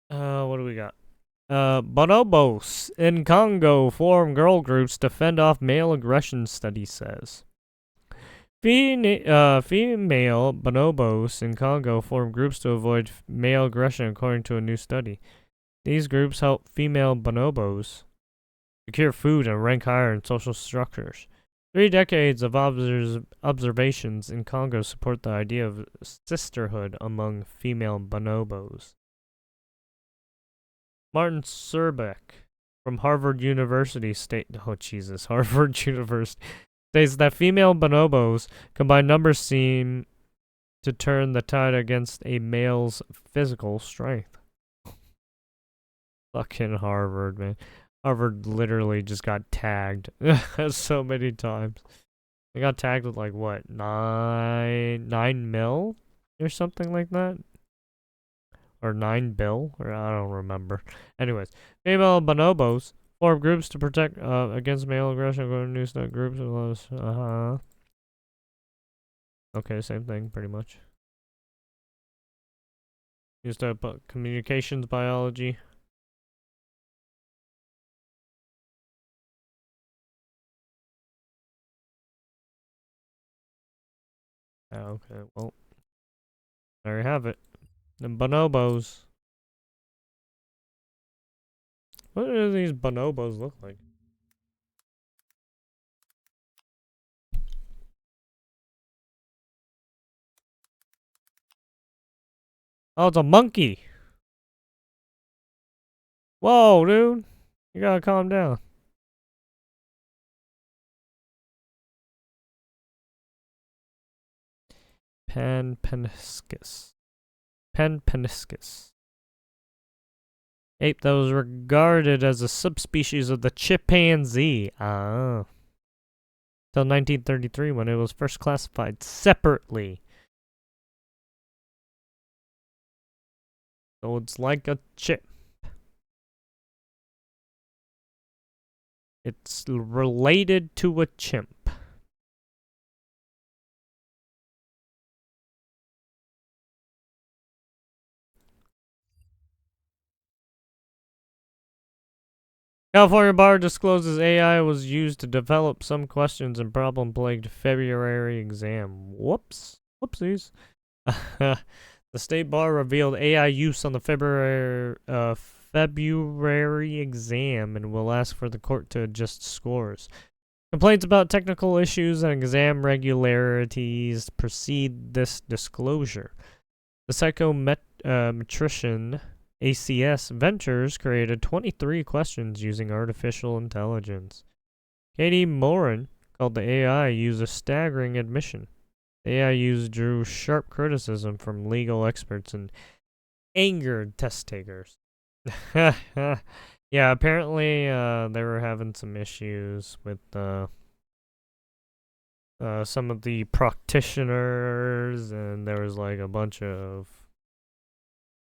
What do we got? Bonobos in Congo form girl groups to fend off male aggression, study says. Female bonobos in Congo form groups to avoid male aggression, according to a new study. These groups help female bonobos secure food and rank higher in social structures. 3 decades of observations in Congo support the idea of sisterhood among female bonobos. Martin Surbeck from Harvard University Harvard University states that female bonobos combined numbers seem to turn the tide against a male's physical strength. Fucking Harvard, man. Harvard literally just got tagged so many times. They got tagged with like what, 9 mil or something like that? Or 9 bill? Or I don't remember. Anyways, female bonobos form groups to protect against male aggression, according to news groups as well as okay, same thing pretty much. Used to communications biology. Okay, well, there you have it. The bonobos. What do these bonobos look like? Oh, it's a monkey. Whoa, dude. You gotta calm down. Panpeniscus. Panpeniscus. Ape that was regarded as a subspecies of the chimpanzee. Ah. Till 1933 when it was first classified separately. So it's like a chip. It's related to a chimp. California Bar discloses AI was used to develop some questions in problem-plagued February exam. Whoops. Whoopsies. The State Bar revealed AI use on the February exam and will ask for the court to adjust scores. Complaints about technical issues and exam regularities precede this disclosure. The psychometrician ACS Ventures created 23 questions using artificial intelligence. Katie Morin called the AI use a staggering admission. The AI use drew sharp criticism from legal experts and angered test takers. Yeah, apparently they were having some issues with some of the practitioners, and there was like a bunch of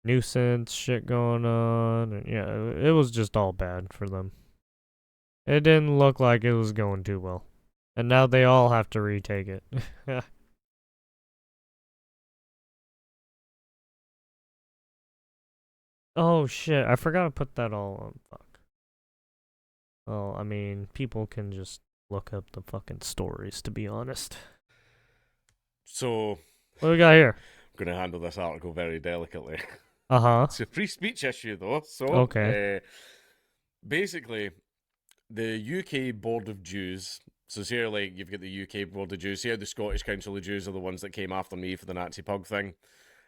nuisance shit going on, and yeah, it was just all bad for them. It didn't look like it was going too well, and now they all have to retake it. Oh shit, I forgot to put that all on. Fuck. Well, I mean, people can just look up the fucking stories, to be honest. So, what do we got here? I'm going to handle this article very delicately. Uh-huh. It's a free speech issue, though. So, okay. Basically, the UK Board of Jews. So, here, like, you've got the UK Board of Jews. Here, the Scottish Council of Jews are the ones that came after me for the Nazi pug thing.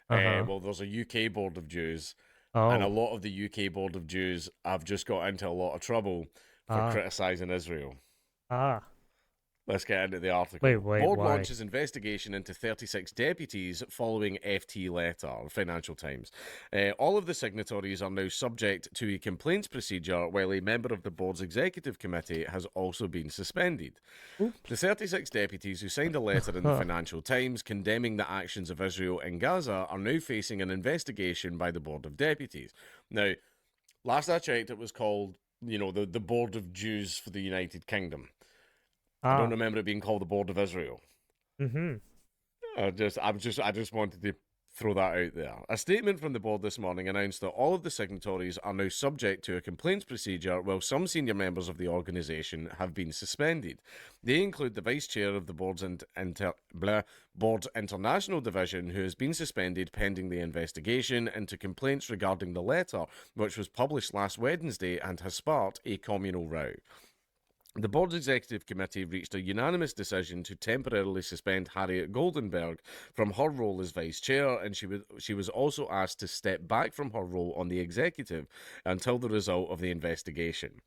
Well, there's a UK Board of Jews. And a lot of the UK Board of Jews have just got into a lot of trouble for criticising Israel. Let's get into the article. Wait, Board why? launches investigation into 36 deputies following FT letter, Financial Times. All of the signatories are now subject to a complaints procedure, while a member of the board's executive committee has also been suspended. Oops. The 36 deputies who signed a letter in the Financial Times condemning the actions of Israel in Gaza are now facing an investigation by the Board of Deputies. Now, last I checked, it was called, the Board of Jews for the United Kingdom. I don't remember it being called the Board of Israel. Mm-hmm. I just wanted to throw that out there. A statement from the board this morning announced that all of the signatories are now subject to a complaints procedure, while some senior members of the organisation have been suspended. They include the vice chair of the board's board's international division, who has been suspended pending the investigation into complaints regarding the letter, which was published last Wednesday and has sparked a communal row. The board's executive committee reached a unanimous decision to temporarily suspend Harriet Goldenberg from her role as vice chair, and she was also asked to step back from her role on the executive until the result of the investigation.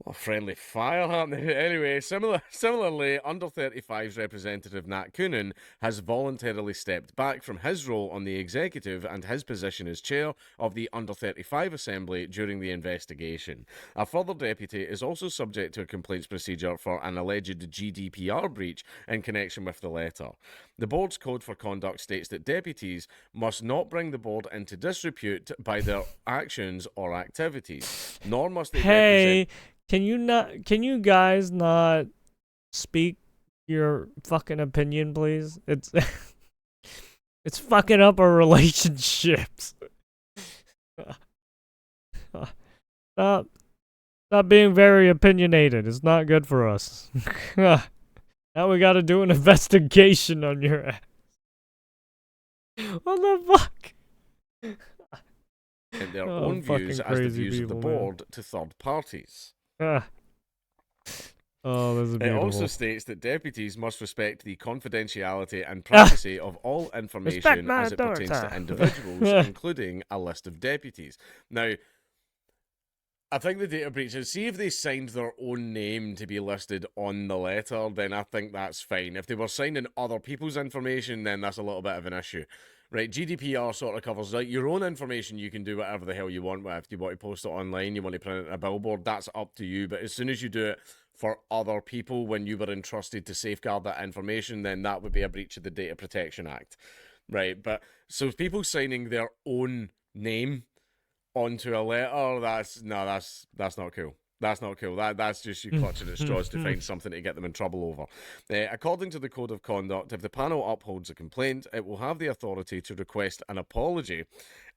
Well, friendly fire, aren't they? Anyway, similarly, Under 35's representative Nat Coonan has voluntarily stepped back from his role on the executive and his position as chair of the Under 35 Assembly during the investigation. A further deputy is also subject to a complaints procedure for an alleged GDPR breach in connection with the letter. The board's code for conduct states that deputies must not bring the board into disrepute by their actions or activities, nor must they represent... Can you guys not speak your fucking opinion, please? It's fucking up our relationships. Stop being very opinionated. It's not good for us. Now we gotta do an investigation on your ass. What the fuck? And their own views as the views of the board to third parties. Oh, this is It beautiful. also states that deputies must respect the confidentiality and privacy of all information my as it pertains daughter. to individuals, including a list of deputies. Now, I think the data breaches, see if they signed their own name to be listed on the letter, then I think that's fine. If they were signing other people's information, then that's a little bit of an issue. Right, GDPR sort of covers like your own information. You can do whatever the hell you want with. If you want to post it online, you want to print it on a billboard, that's up to you. But as soon as you do it for other people when you were entrusted to safeguard that information, then that would be a breach of the Data Protection Act. Right, but so people signing their own name onto a letter, that's not cool. That's not cool. That's just you clutching at straws to find something to get them in trouble over. According to the Code of Conduct, if the panel upholds a complaint, it will have the authority to request an apology,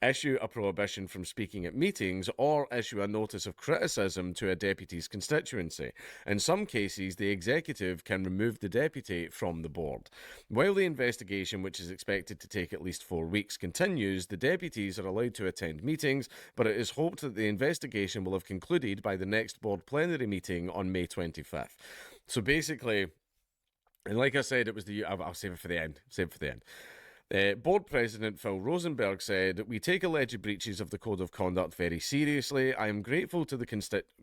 issue a prohibition from speaking at meetings, or issue a notice of criticism to a deputy's constituency. In some cases, the executive can remove the deputy from the board. While the investigation, which is expected to take at least 4 weeks, continues, the deputies are allowed to attend meetings, but it is hoped that the investigation will have concluded by the next board plenary meeting on May 25th. So basically, and like I said, it was I'll save it for the end. Board President Phil Rosenberg said, "We take alleged breaches of the Code of Conduct very seriously. I am grateful to the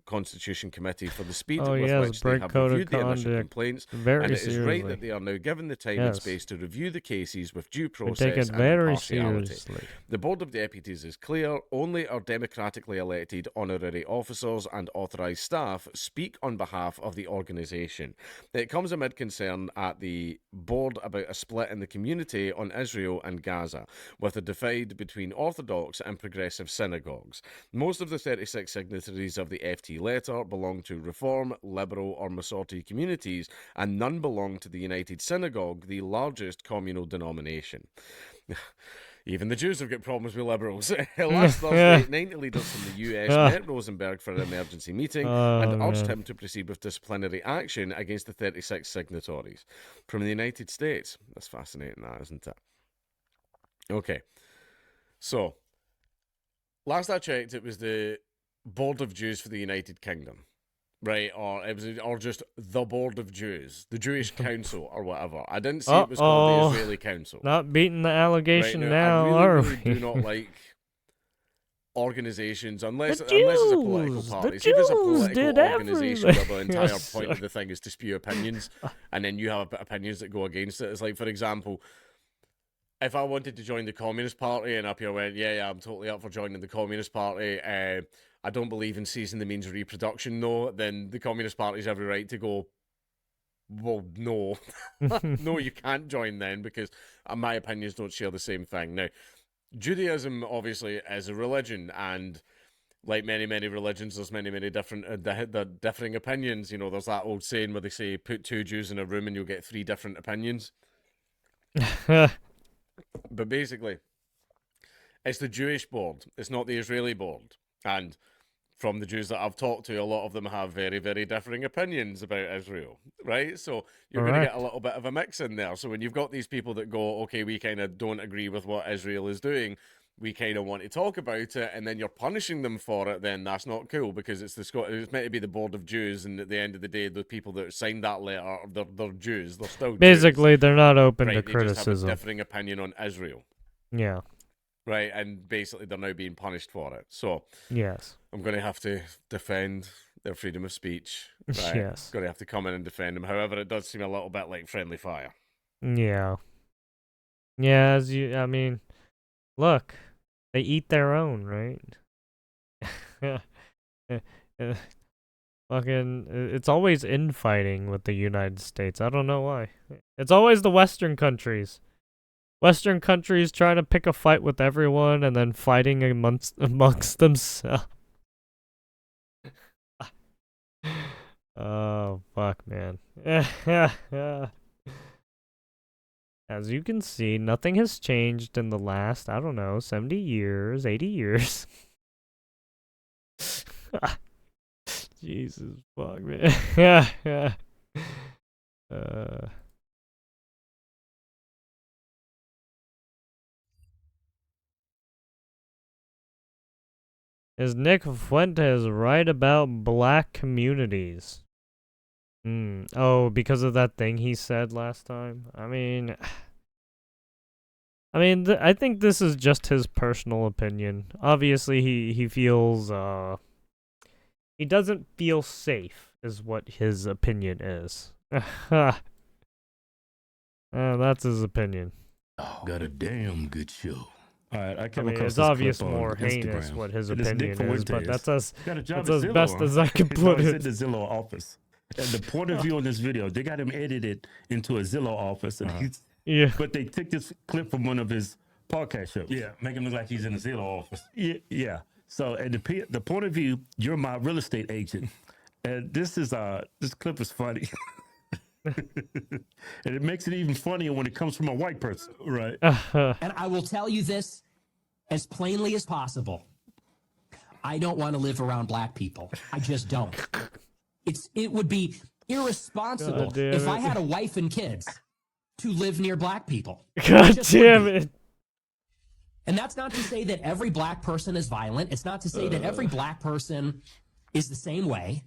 Constitution Committee for the speed with which they have reviewed the initial complaints, and it is right that they are now given the time and space to review the cases with due process and impartiality. The Board of Deputies is clear. Only our democratically elected honorary officers and authorised staff speak on behalf of the organisation. It comes amid concern at the board about a split in the community on Israel and Gaza, with a divide between Orthodox and progressive synagogues. Most of the 36 signatories of the FT letter belong to Reform, Liberal or Masorti communities, and none belong to the United Synagogue, the largest communal denomination." Even the Jews have got problems with liberals. Last Thursday, 90 leaders from the US met Rosenberg for an emergency meeting and urged him to proceed with disciplinary action against the 36 signatories. From the United States. That's fascinating, that, isn't it? Okay. So, last I checked, it was the Board of Jews for the United Kingdom. Right, or just the Board of Jews, the Jewish Council, or whatever. I didn't see it was called the Israeli Council. Not beating the allegation right, now, I are do not like organizations unless it's a political party. See, if it's a political organization where the entire point of the thing is to spew opinions, and then you have opinions that go against it. It's like, for example, if I wanted to join the Communist Party and up here went, yeah, I'm totally up for joining the Communist Party, I don't believe in seizing the means of reproduction, no, then the Communist Party's every right to go, well, no. No, you can't join then, because my opinions don't share the same thing. Now, Judaism, obviously, is a religion, and like many, many religions, there's many, many different differing opinions. You know, there's that old saying where they say, put 2 Jews in a room and you'll get 3 different opinions. But basically, it's the Jewish board. It's not the Israeli board. And from the Jews that I've talked to, a lot of them have very, very differing opinions about Israel, right? So you're going to get a little bit of a mix in there. So when you've got these people that go, okay, we kind of don't agree with what Israel is doing, we kind of want to talk about it, and then you're punishing them for it, then that's not cool, because it's meant to be the Board of Jews, and at the end of the day, the people that signed that letter, they're Jews. They're still basically Jews. They're not open to They criticism. just have a differing opinion on Israel. Yeah. Right, and basically they're now being punished for it. So yes, I'm going to have to defend their freedom of speech. Right? Yes. Going to have to come in and defend them. However, it does seem a little bit like friendly fire. Yeah. Yeah, I mean, look, they eat their own, right? Fucking, it's always infighting with the United States. I don't know why. It's always the Western countries. Western countries trying to pick a fight with everyone and then fighting amongst themselves. Oh, fuck, man. As you can see, nothing has changed in the last, I don't know, 70 years, 80 years. Jesus, fuck, man. Is Nick Fuentes right about black communities? Oh, because of that thing he said last time? I mean, I think this is just his personal opinion. Obviously, he feels, he doesn't feel safe, is what his opinion is. That's his opinion. Got a damn good show. All right, I came I mean, across it's this obvious clip on more heinous Instagram. what his It is Nick opinion is, but Fuentes. that's as Got a job that's at as Zillow, best huh? as I can No, put he's it. in the Zillow office. And the point of view on this video, they got him edited into a Zillow office, and Yeah. But they took this clip from one of his podcast shows. Yeah, make him look like he's in the Zillow office. Yeah. So, and the point of view, you're my real estate agent, and this clip is funny. And it makes it even funnier when it comes from a white person. Right. And I will tell you this as plainly as possible. I don't want to live around black people. I just don't. It would be irresponsible God damn if I it. had a wife and kids to live near black people. God Just would damn be. it. And that's not to say that every black person is violent. It's not to say that every black person is the same way.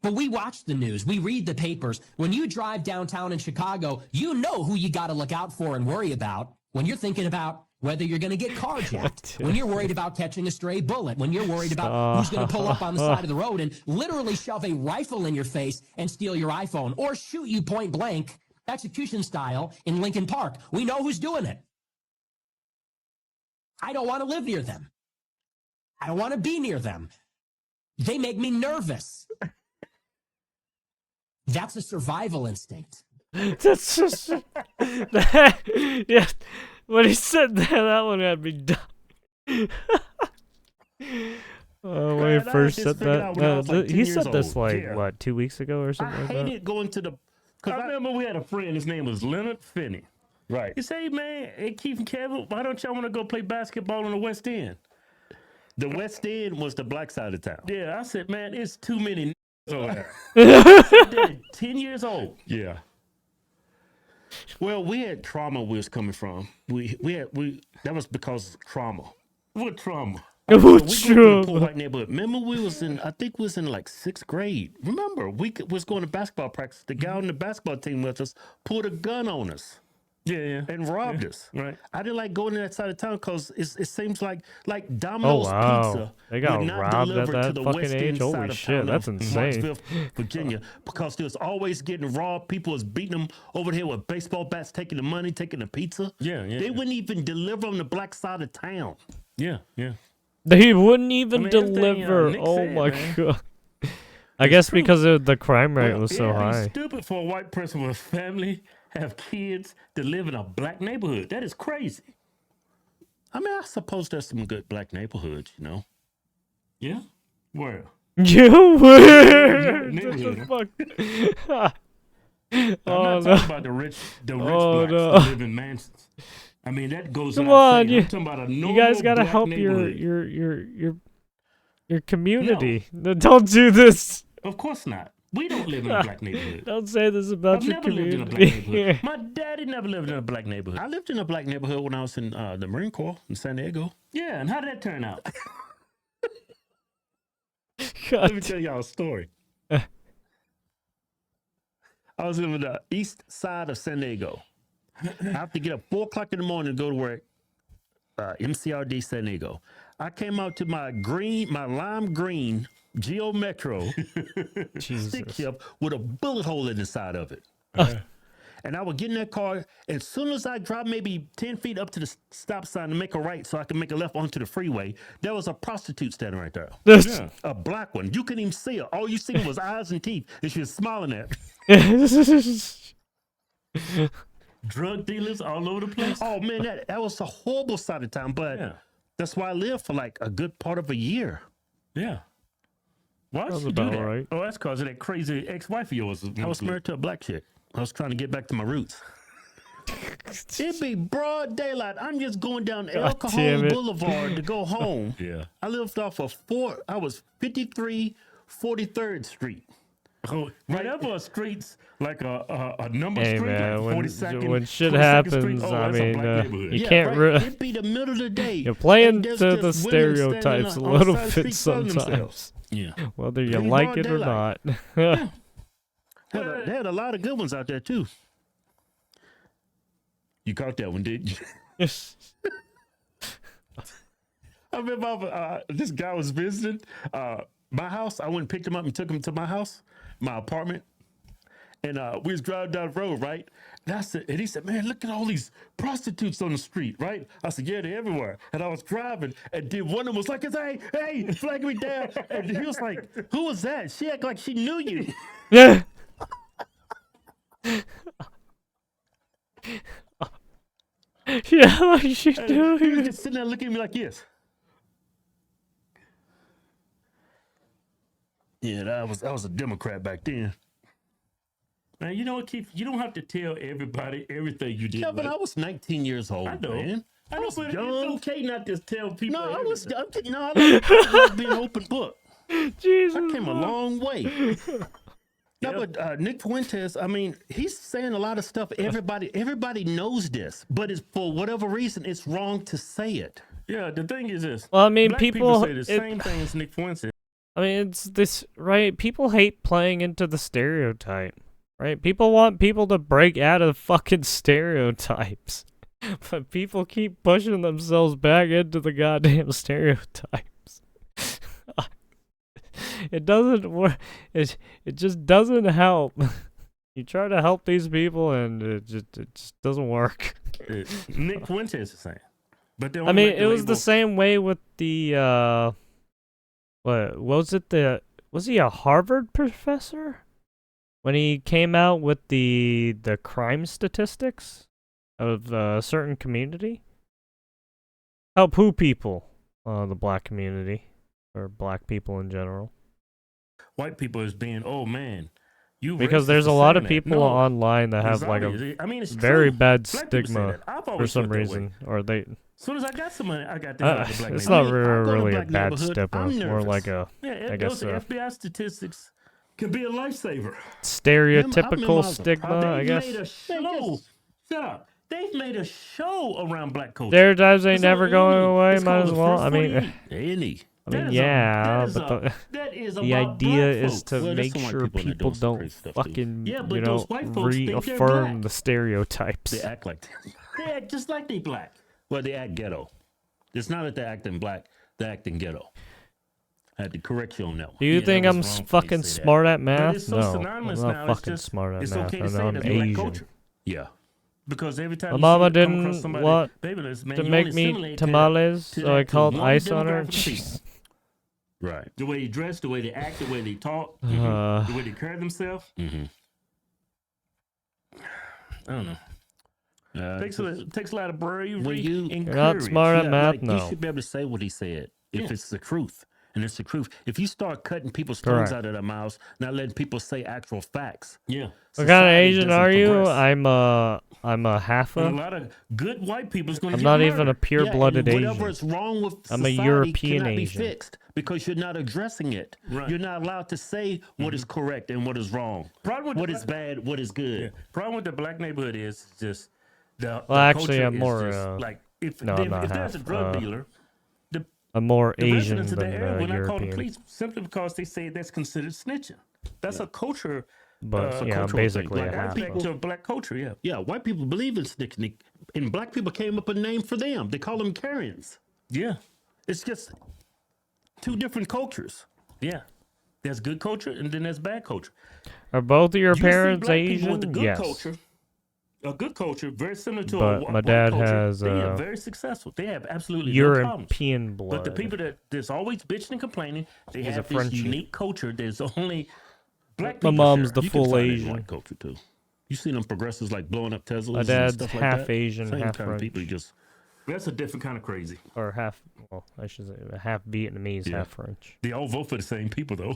But we watch the news. We read the papers. When you drive downtown in Chicago, you know who you got to look out for and worry about when you're thinking about whether you're going to get carjacked, when you're worried about catching a stray bullet, when you're worried about who's going to pull up on the side of the road and literally shove a rifle in your face and steal your iPhone or shoot you point blank, execution style, in Lincoln Park. We know who's doing it. I don't want to live near them. I don't want to be near them. They make me nervous. That's a survival instinct. That's just yeah. When he said that one had me done. When Man, he I first just said figured out that, when I was like 10 he years said this old. like Yeah. what, 2 weeks ago or something I like that. hated going to because I remember we had a friend, his name was Leonard Finney. Right. He said, hey, man, hey, Keith and Kevin, why don't y'all want to go play basketball in the West End? The West End was the black side of town. Yeah, I said, man, it's too many over there. I said that at 10 years old. Yeah. Well, we had trauma we was coming from. That was because of trauma. What trauma? What We grew up in a trauma? poor white neighborhood. Remember, I think we was in like 6th grade. Remember, was going to basketball practice. The guy on the basketball team with us pulled a gun on us. Yeah. And robbed us. Right. I didn't like going to that side of town because it seems like Domino's wow. Pizza They got would not robbed at deliver to that the fucking West age? End Holy side of shit, town that's of insane. Marksville, Virginia, because they was always getting robbed. People was beating them over here with baseball bats, taking the money, taking the pizza. Yeah. They wouldn't even deliver on the black side of town. Yeah. They wouldn't even everything, deliver. Nick Oh said, my man. god. I guess because the crime rate was so It'd be high. stupid for a white person with a family, have kids, to live in a black neighborhood. That is crazy. I mean, I suppose there's some good black neighborhoods, you know. Yeah? Where? You weird. Neighborhood, What the fuck? I'm Oh not no. talking about the rich Oh, blacks no. that live in mansions. I mean, that goes Come without on, saying. I'm talking about a you normal guys gotta black help neighborhood. your community. Don't do this. Of course not. We don't live in a black neighborhood. Don't say this about I've your never lived in a black community. neighborhood. My daddy never lived in a black neighborhood. I lived in a black neighborhood when I was in the Marine Corps in San Diego. Yeah, and how did that turn out? Let me tell y'all a story. I was in the east side of San Diego. I have to get up 4 o'clock in the morning to go to work. MCRD San Diego. I came out to my lime green Geo Metro stick shift with a bullet hole in the side of it. And I would get in that car, and as soon as I dropped maybe 10 feet up to the stop sign to make a right so I can make a left onto the freeway, there was a prostitute standing right there. Yeah. A black one. You couldn't even see her. All you seen was eyes and teeth, and she was smiling at me. Drug dealers all over the place. Oh, man, that was a horrible side of town, but that's why I lived for like a good part of a year. Yeah. Why did you do that? Right. Oh, that's because of that crazy ex-wife of yours. I was married to a black chick. I was trying to get back to my roots. It'd be broad daylight. I'm just going down El God damn Cajon it. Boulevard to go home. Yeah. I lived off of 53 43rd Street. Oh, whenever a street's like a number Hey, street, man, like when 42nd, when shit 42nd Street, happens, oh, I that's a mean, black neighborhood. you Yeah, can't. right. It'd be the middle of the day. You're playing and there's to the just women standing stereotypes a on the little side of the bit street selling sometimes. themselves. Yeah. Whether you In like broad it or daylight. not. They had a lot of good ones out there too. You caught that one, didn't you? Yes. I remember this guy was visiting my house. I went and picked him up and took him to my house, my apartment. And we was driving down the road, right? And he said, man, look at all these prostitutes on the street, right? I said, yeah, they're everywhere. And I was driving, and then one of them was like, hey, flag me down. And he was like, who was that? She acted like she knew you. Yeah. Yeah, like she And knew he was you. just sitting there looking at me like this. Yeah, that was a Democrat back then. Man, you know what, Keith? You don't have to tell everybody everything you did. Yeah, but I was 19 years old, man. I was young. It's okay not to tell people. No, I was being an open book. Jesus, I came a long way. No, but Nick Fuentes, I mean, he's saying a lot of stuff. Everybody knows this, but it's for whatever reason, it's wrong to say it. Yeah, the thing is this. Well, I mean, Black people say the same thing as Nick Fuentes. I mean, it's this, right? People hate playing into the stereotype, right? People want people to break out of fucking stereotypes. But people keep pushing themselves back into the goddamn stereotypes. It doesn't work. It just doesn't help. You try to help these people, and it just doesn't work. Nick Fuentes is saying, but I mean, it was the same way with the what was it? Was he a Harvard professor when he came out with the crime statistics of a certain community? Help who people? The black community, or black people in general. White people is being, oh man, you because racist there's a for lot of saying that. people No, online that have it's like obvious. I mean, a it's very true. bad Black people say stigma that. I've for always some felt that way. reason, or they. As soon as I got some money, I got to go to the black It's neighborhood. not I go to really a black bad neighborhood, stigma, I'm more nervous. like a, Yeah, I guess, those FBI statistics could be a lifesaver. stereotypical They've stigma, I guess. made a show. Shut up. They've made a show around black culture. Stereotypes ain't It's never on going Annie. away. It's Might called as the well. First I mean, 48. Annie. yeah, that is the about idea black is folks. to Well, there's make some white sure people that people do some don't crazy stuff, too. fucking, Yeah, but those white folks think they're reaffirm black. the stereotypes. They act like they act just like they black. Well, they act ghetto. It's not that they're acting black; they're acting ghetto. I had to correct you on that one. Do you think that I'm was wrong for me to fucking say that. smart at But math? it's so No, I'm synonymous not now. fucking it's just, smart at it's math. okay I to know say I'm that's black Asian. culture. Yeah. Because every time My you mama see, come across didn't somebody, want baby, listen, man, to you make only me assimilate tamales, to so I that- to called one ice on her. demographic of people. Right. The way they dress, the way they act, the way they talk, the way they carry themselves. Mm-hmm. I don't know. Takes a lot of bravery. When you and You're not courage. smart at math, like, no. You should be able to say what he said if it's the truth. And it's the truth. If you start cutting people's tongues Correct. out of their mouths, not letting people say actual facts. Yeah. What kind of Asian are you? I'm a half And a a. lot of good white people is going to I'm get not murdered. even a pure-blooded and Asian. whatever is wrong with I'm a society European cannot Asian. be fixed because you're not addressing it. Right. You're not allowed to say what is correct and what is wrong. What is bad, what is good. Yeah. Problem with the black neighborhood is just the Well, actually, culture I'm is more. just like if No, I'm not if there's a half. drug dealer, I'm more the Asian residents of than the area will not call the European. police simply because they say that's considered snitching. That's a culture. But, yeah, cultural basically thing. a half Black of. people, black culture, yeah. Yeah, white people believe in snitching, and black people came up with a name for them. They call them Karyans. Yeah, it's just two different cultures. Yeah, there's good culture and then there's bad culture. Are both of your You see parents black people Asian? with the good Yes. culture, a good culture, very similar to But a my white dad culture. has, They are very successful. They have absolutely no problems. European blood. But the people that's always bitching and complaining, they He's have a this Frenchie. unique culture. There's only black My people mom's share. the You can full find it in Asian. white culture too. You see them progressives like blowing up Teslas My and dad's stuff like half that. Asian, Same half kind of French. people. That's a different kind of crazy. Or half. Well, I should say half Vietnamese, Yeah. half French. They all vote for the same people though.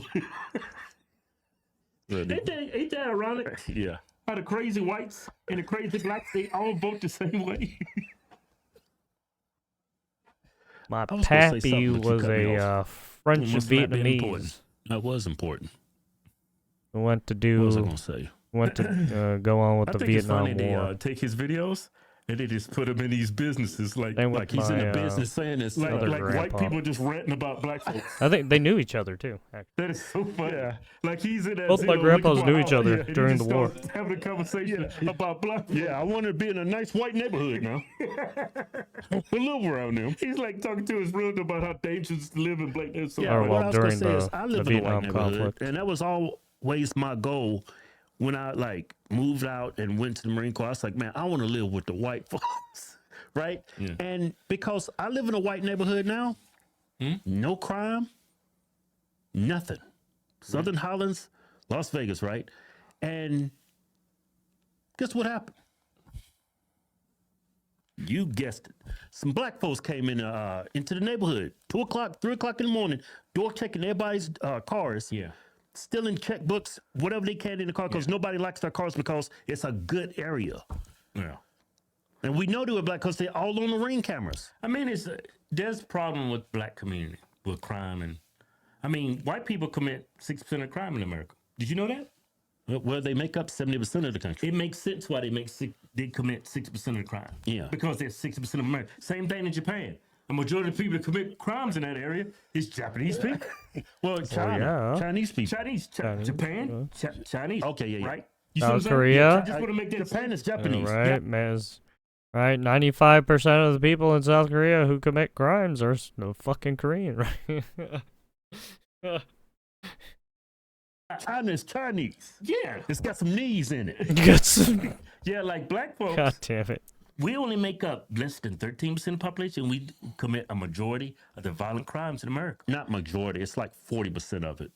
Ain't that ironic? Yeah. How the crazy whites and the crazy blacks, they all vote the same way. My I was gonna say pappy something, but you was cut me a off. French It must not been important. Vietnamese. That was important. We went to What was I do. gonna say? Went to go on with I the think it's Vietnam funny War. they take his videos And they just put him in these businesses like Same with like he's in my, a business saying this. Like other white grandpa. people just ranting about black folks. I think they knew each other too. Actually. That is so funny. Yeah. Like he's in that Both my Zillow grandpas looking for a knew each house, other and he during just the war. starts having a conversation about black folks. Yeah, I want to be in a nice white neighborhood now. We live around them. He's like talking to his realtor about how dangerous to live in black neighborhoods. So Or what well, I was gonna during say is the I live in a Vietnam white neighborhood, conflict. and that was always my goal. When I like moved out and went to the Marine Corps, I was like, man, I want to live with the white folks, right? Yeah. And because I live in a white neighborhood now, no crime, nothing. Southern Highlands, Las Vegas, right? And guess what happened? You guessed it. Some black folks came in into the neighborhood, 2 o'clock, 3 o'clock in the morning, door checking everybody's cars. Yeah. Stealing checkbooks, whatever they can in the car, because nobody likes their cars because it's a good area. Yeah. And we know they were black because they're all on the Ring cameras. I mean, there's a problem with black community, with crime. And I mean, white people commit 6% of crime in America. Did you know that? Well, they make up 70% of the country. It makes sense why they commit 6% of the crime. Yeah. Because they're 60% of America. Same thing in Japan. A majority of people that commit crimes in that area is Japanese people. Well, China, yeah. Chinese people. Japan, Chinese. Okay, yeah. Right? You see what I'm South saying? Korea. I just want to make that Japan is Yeah, Japanese. right, Yeah. man. Right, 95% of the people in South Korea who commit crimes are no fucking Korean, right? China's Chinese. Yeah. It's got some knees in it. Got some- Yeah, like black folks. God damn it. We only make up less than 13% of the population. We commit a majority of the violent crimes in America. Not majority. It's like 40% of it.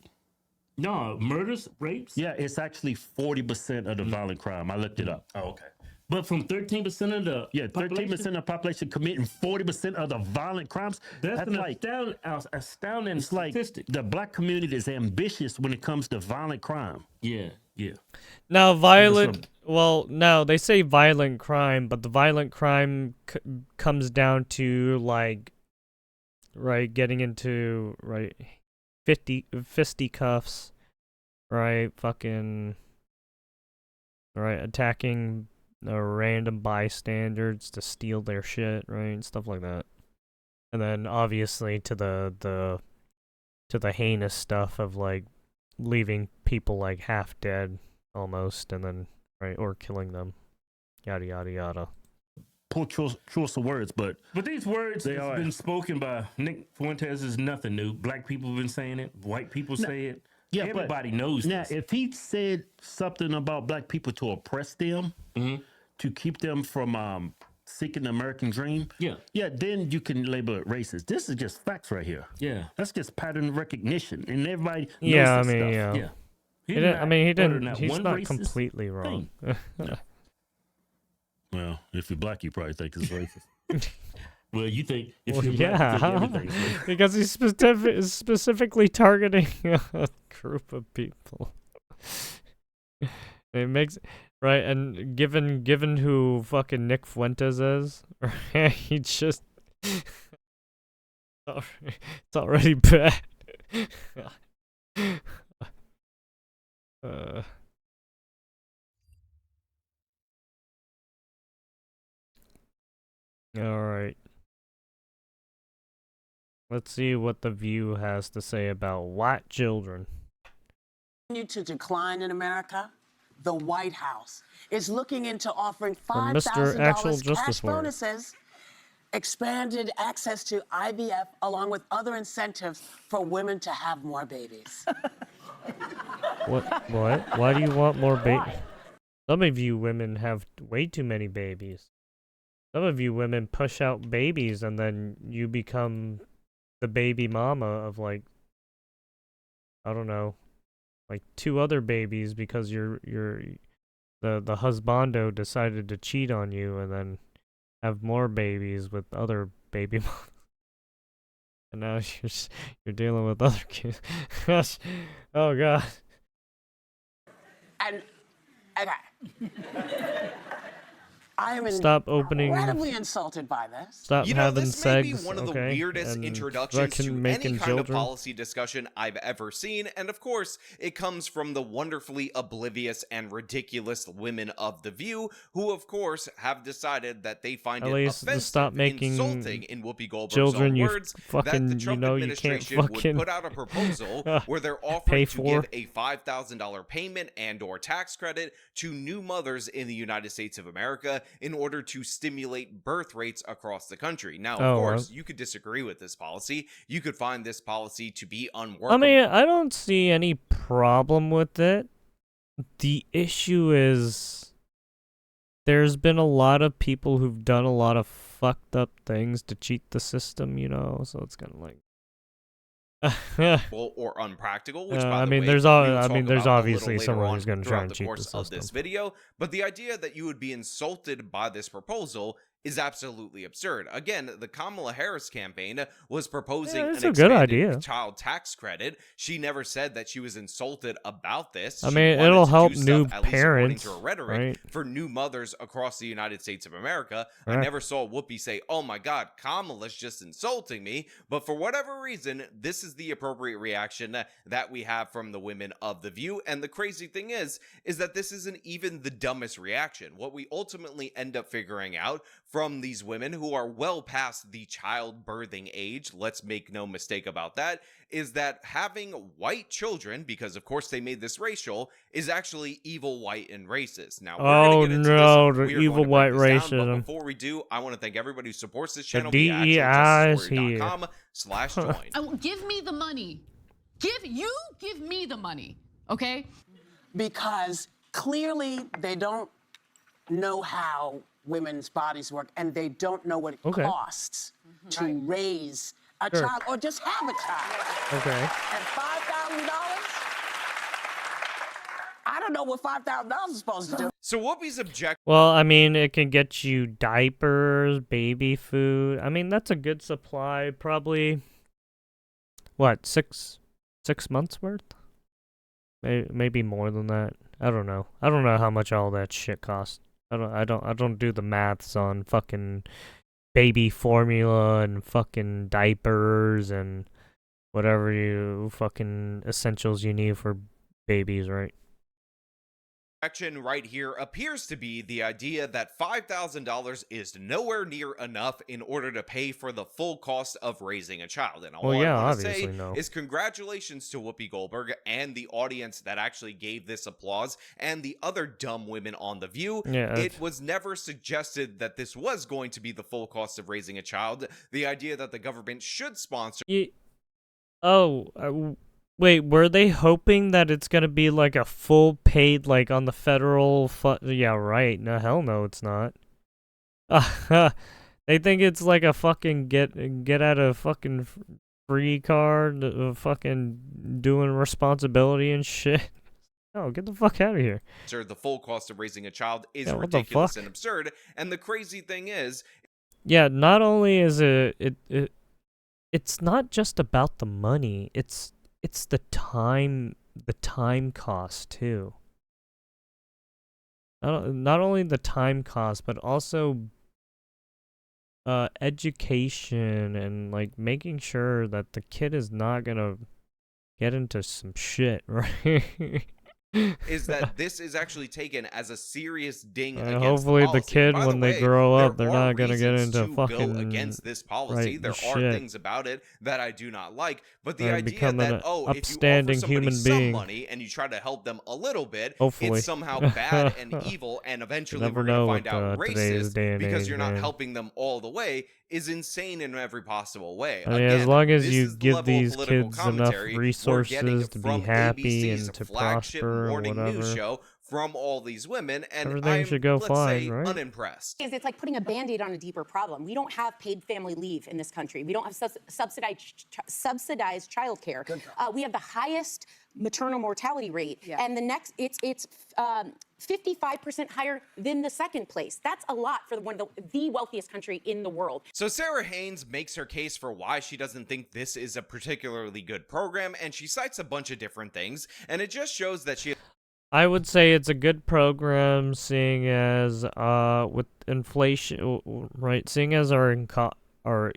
No, murders, rapes? Yeah, it's actually 40% of the violent crime. I looked it up. Oh, okay. But from 13% of the 13% of the population committing 40% of the violent crimes. That's an like astounding it's like statistic. the black community is ambitious when it comes to violent crime. Yeah, yeah. Now, violent. Well, no, they say violent crime, but the violent crime comes down to like, right, getting into fisticuffs, right, fucking, right, attacking random bystanders to steal their shit, right, stuff like that. And then obviously to the heinous stuff of like leaving people like half dead almost, and then right, or killing them, yada yada yada. Poor choice of words, but these words they have are been spoken by Nick Fuentes is nothing new. Black people have been saying it. White people say it. Yeah, everybody knows now, this. if he said something about black people to oppress them, to keep them from seeking the American dream, then you can label it racist. This is just facts right here. Yeah, that's just pattern recognition, and everybody knows Yeah, I this mean, stuff. yeah. He didn't. He's not completely wrong. Well, if you're black, you probably think it's racist. Well, you think if Well, you're black, you yeah, think everything's racist. because he's specifically targeting a group of people. It makes right, and given who fucking Nick Fuentes is, right, he just it's already bad. All right. Let's see what The View has to say about white children. Continue to decline in America. The White House is looking into offering From Mr. Actual $5,000 Justice cash Warrior. bonuses, expanded access to IVF, along with other incentives for women to have more babies. What? Why do you want more babies? Some of you women have way too many babies. Some of you women push out babies and then you become the baby mama of like, I don't know, like 2 other babies because the husbando decided to cheat on you and then have more babies with other baby mamas. And now you're dealing with other kids. Oh god. And okay. I am Stop opening. incredibly insulted by this. Stop You know, having this may be sex. one of the okay? weirdest and introductions to fucking any making kind of children. policy discussion I've ever seen, and of course, it comes from the wonderfully oblivious and ridiculous women of The View, who of course have decided that they find At it least offensive, stop making insulting, in Whoopi Goldberg's children own you words, fucking, that the Trump you can't administration fucking would put out a proposal where they're pay offering to for. give a $5,000 payment and/or tax credit to new mothers in the United States of America in order to stimulate birth rates across the country. Now, of Oh, course, well. you could disagree with this policy. You could find this policy to be unworkable. I mean, I don't see any problem with it. The issue is there's been a lot of people who've done a lot of fucked up things to cheat the system, you know, so it's kind of like or unpractical, which by I the mean, way, there's we all. will I mean, talk there's about a little obviously later someone on who's going to try throughout and the cheat the course of this system. video. But the idea that you would be insulted by this proposal is absolutely absurd. Again, the Kamala Harris campaign was proposing Yeah, it's an a good expanded idea. child tax credit. She never said that she was insulted about this. I She mean, wanted it'll to help do new stuff, at least according parents, to her rhetoric, right? for new mothers across the United States of America. I Right. never saw Whoopi say, "Oh my God, Kamala's just insulting me." But for whatever reason, this is the appropriate reaction that we have from the women of The View. And the crazy thing is that this isn't even the dumbest reaction. What we ultimately end up figuring out from these women who are well past the childbirthing age, let's make no mistake about that, is that having white children, because of course they made this racial, is actually evil, white, and racist. Now, we're Oh gonna get into no, this. the We are evil going to white break this down, but racism. before we do, I want to thank everybody who supports this The channel DEI via is here. actualjusticestory.com/join. Give me the money. Give me the money, okay? Because clearly they don't know how women's bodies work and they don't know what it Okay. costs to raise a Sure. child or just have a child. Okay. And $5,000? I don't know what $5,000 is supposed to do. So Whoopi's object. Well, I mean, it can get you diapers, baby food. I mean, that's a good supply. Probably, what, six months worth? Maybe more than that. I don't know. I don't know how much all that shit costs. I don't do the maths on fucking baby formula and fucking diapers and whatever you fucking essentials you need for babies, right? Action right here appears to be the idea that $5,000 is nowhere near enough in order to pay for the full cost of raising a child. And all Well, yeah, I want to say obviously, no. is congratulations to Whoopi Goldberg and the audience that actually gave this applause and the other dumb women on The View. Yeah, it was never suggested that this was going to be the full cost of raising a child. The idea that the government should sponsor. Wait, were they hoping that it's gonna be like a full paid, like on the federal yeah, right. No, hell no, it's not. They think it's like a fucking get out of fucking free card, fucking doing responsibility and shit. No, get the fuck out of here. The full cost of raising a child is Yeah, what the ridiculous fuck? and absurd. And the crazy thing is, Yeah, not only is it's not just about the money. It's the time cost too. Not only the time cost, but also education and like making sure that the kid is not gonna get into some shit, right? is that this is actually taken as a serious ding against hopefully the the policy. kid, By the when they way, grow up, there they're are not gonna get reasons into to fucking go against this policy. right, There are shit. things about it that I do not like, but the Or idea become an that if you offer upstanding somebody human some being. money and you try to help them a little bit, Hopefully. it's somehow bad and evil, and eventually never we're going know to find with, out today's racist day and because age, you're not man. helping them all the way is insane in every possible way. I mean, Again, as long as this you is the give level of these political kids enough commentary we're getting resources to be from happy ABC's and to flagship prosper or morning news whatever. show from all these women, and Everything I'm, should go let's fine, say, right? unimpressed. It's like putting a Band-Aid on a deeper problem. We don't have paid family leave in this country. We don't have subsidized childcare. We have the highest maternal mortality rate, and the next it's 55% higher than the second place. That's a lot for one of the wealthiest country in the world. So Sarah Haynes makes her case for why she doesn't think this is a particularly good program, and she cites a bunch of different things, and it just shows that she I would say it's a good program, seeing as with inflation, right? Seeing as our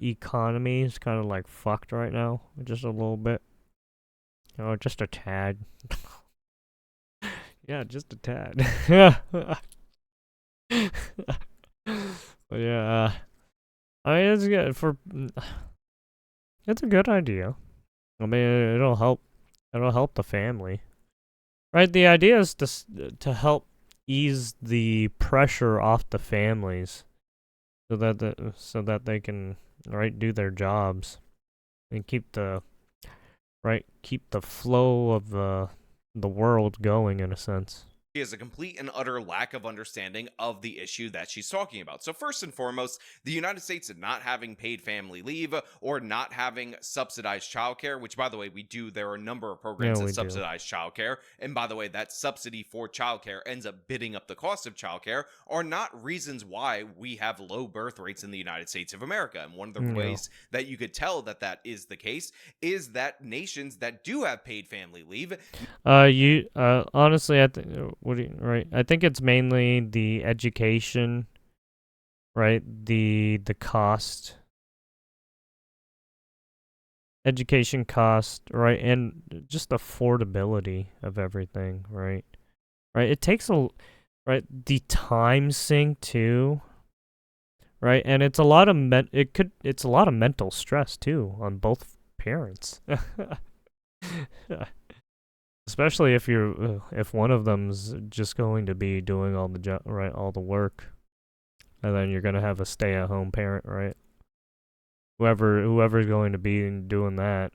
economy is kind of like fucked right now, just a little bit. Just a tad. Yeah, just a tad. But yeah, I mean, it's good for. It's a good idea. I mean, it'll help. It'll help the family, right? The idea is to help ease the pressure off the families, so that they can do their jobs, and keep the flow of the world going in a sense. She has a complete and utter lack of understanding of the issue that she's talking about. So first and foremost, the United States not having paid family leave or not having subsidized childcare, which by the way, we do. There are a number of programs that subsidize childcare. And by the way, that subsidy for childcare ends up bidding up the cost of childcare, are not reasons why we have low birth rates in the United States of America. And one of the ways that you could tell that that is the case is that nations that do have paid family leave. Honestly, I think it's mainly the education, right? The cost, education cost, right? And just affordability of everything, right? Right. It takes the time sink too, right? And it's a lot of it's a lot of mental stress too on both parents. Especially if one of them's just going to be doing all the all the work, and then you're gonna have a stay-at-home parent, right? Whoever's going to be doing that.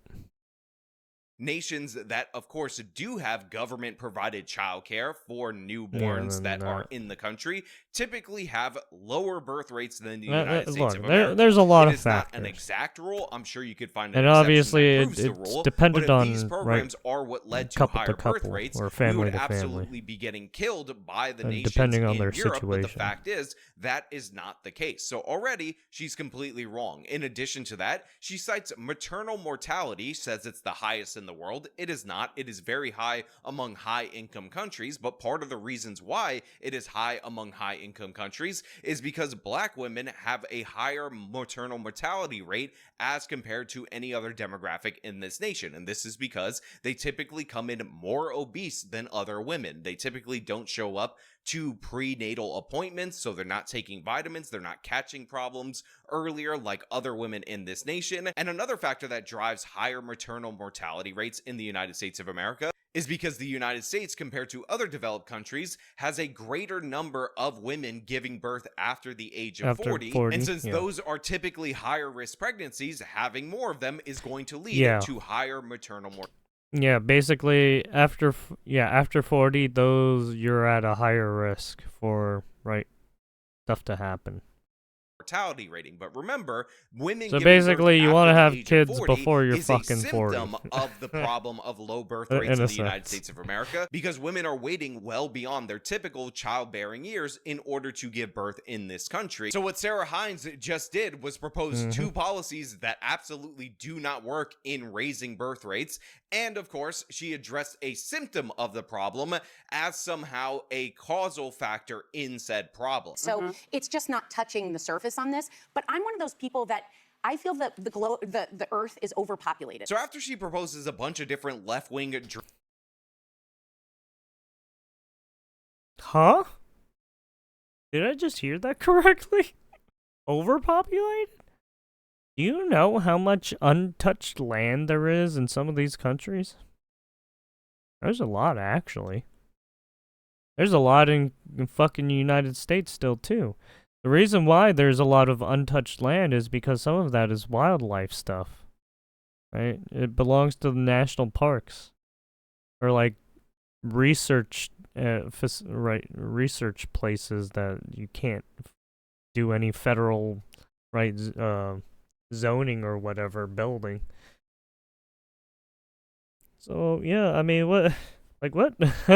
Nations that, of course, do have government-provided childcare for newborns that are in the country typically have lower birth rates than the United States of America. There's a lot of factors. It is not an exact rule. I'm sure you could find an obviously exception that proves the it's rule, dependent but if on these programs are what led to couple higher to couple, birth rates, or family we would to family. absolutely be getting killed by the nations depending on in their Europe. situation. But the fact is that is not the case. So already she's completely wrong. In addition to that, she cites maternal mortality, says it's the highest in the world. It is not. It is very high among high-income countries, but part of the reasons why it is high among high-income countries is because black women have a higher maternal mortality rate as compared to any other demographic in this nation. And this is because they typically come in more obese than other women. They typically don't show up to prenatal appointments, so they're not taking vitamins, they're not catching problems earlier like other women in this nation. And another factor that drives higher maternal mortality rates in the United States of America is because the United States, compared to other developed countries, has a greater number of women giving birth after the age of 40. And since those are typically higher risk pregnancies, having more of them is going to lead to higher maternal mortality. Yeah, basically after 40, you're at a higher risk for stuff to happen. Mortality rating, but remember, women. So basically, you want to have kids 40 before you're is fucking a symptom 40. of the problem of low birth rates in the United sense. States of America, because women are waiting well beyond their typical childbearing years in order to give birth in this country. So what Sarah Hines just did was propose two policies that absolutely do not work in raising birth rates, and of course, she addressed a symptom of the problem as somehow a causal factor in said problem. So it's just not touching the surface on this. But I'm one of those people that I feel that the Earth is overpopulated. So after she proposes a bunch of different left-wing... Huh? Did I just hear that correctly? Overpopulated? Do you know how much untouched land there is in some of these countries? There's a lot, actually. There's a lot in fucking United States still, too. The reason why there's a lot of untouched land is because some of that is wildlife stuff. Right? It belongs to the national parks. Or like research research places that you can't do any federal zoning or whatever building. So yeah, I mean, what Like, what? What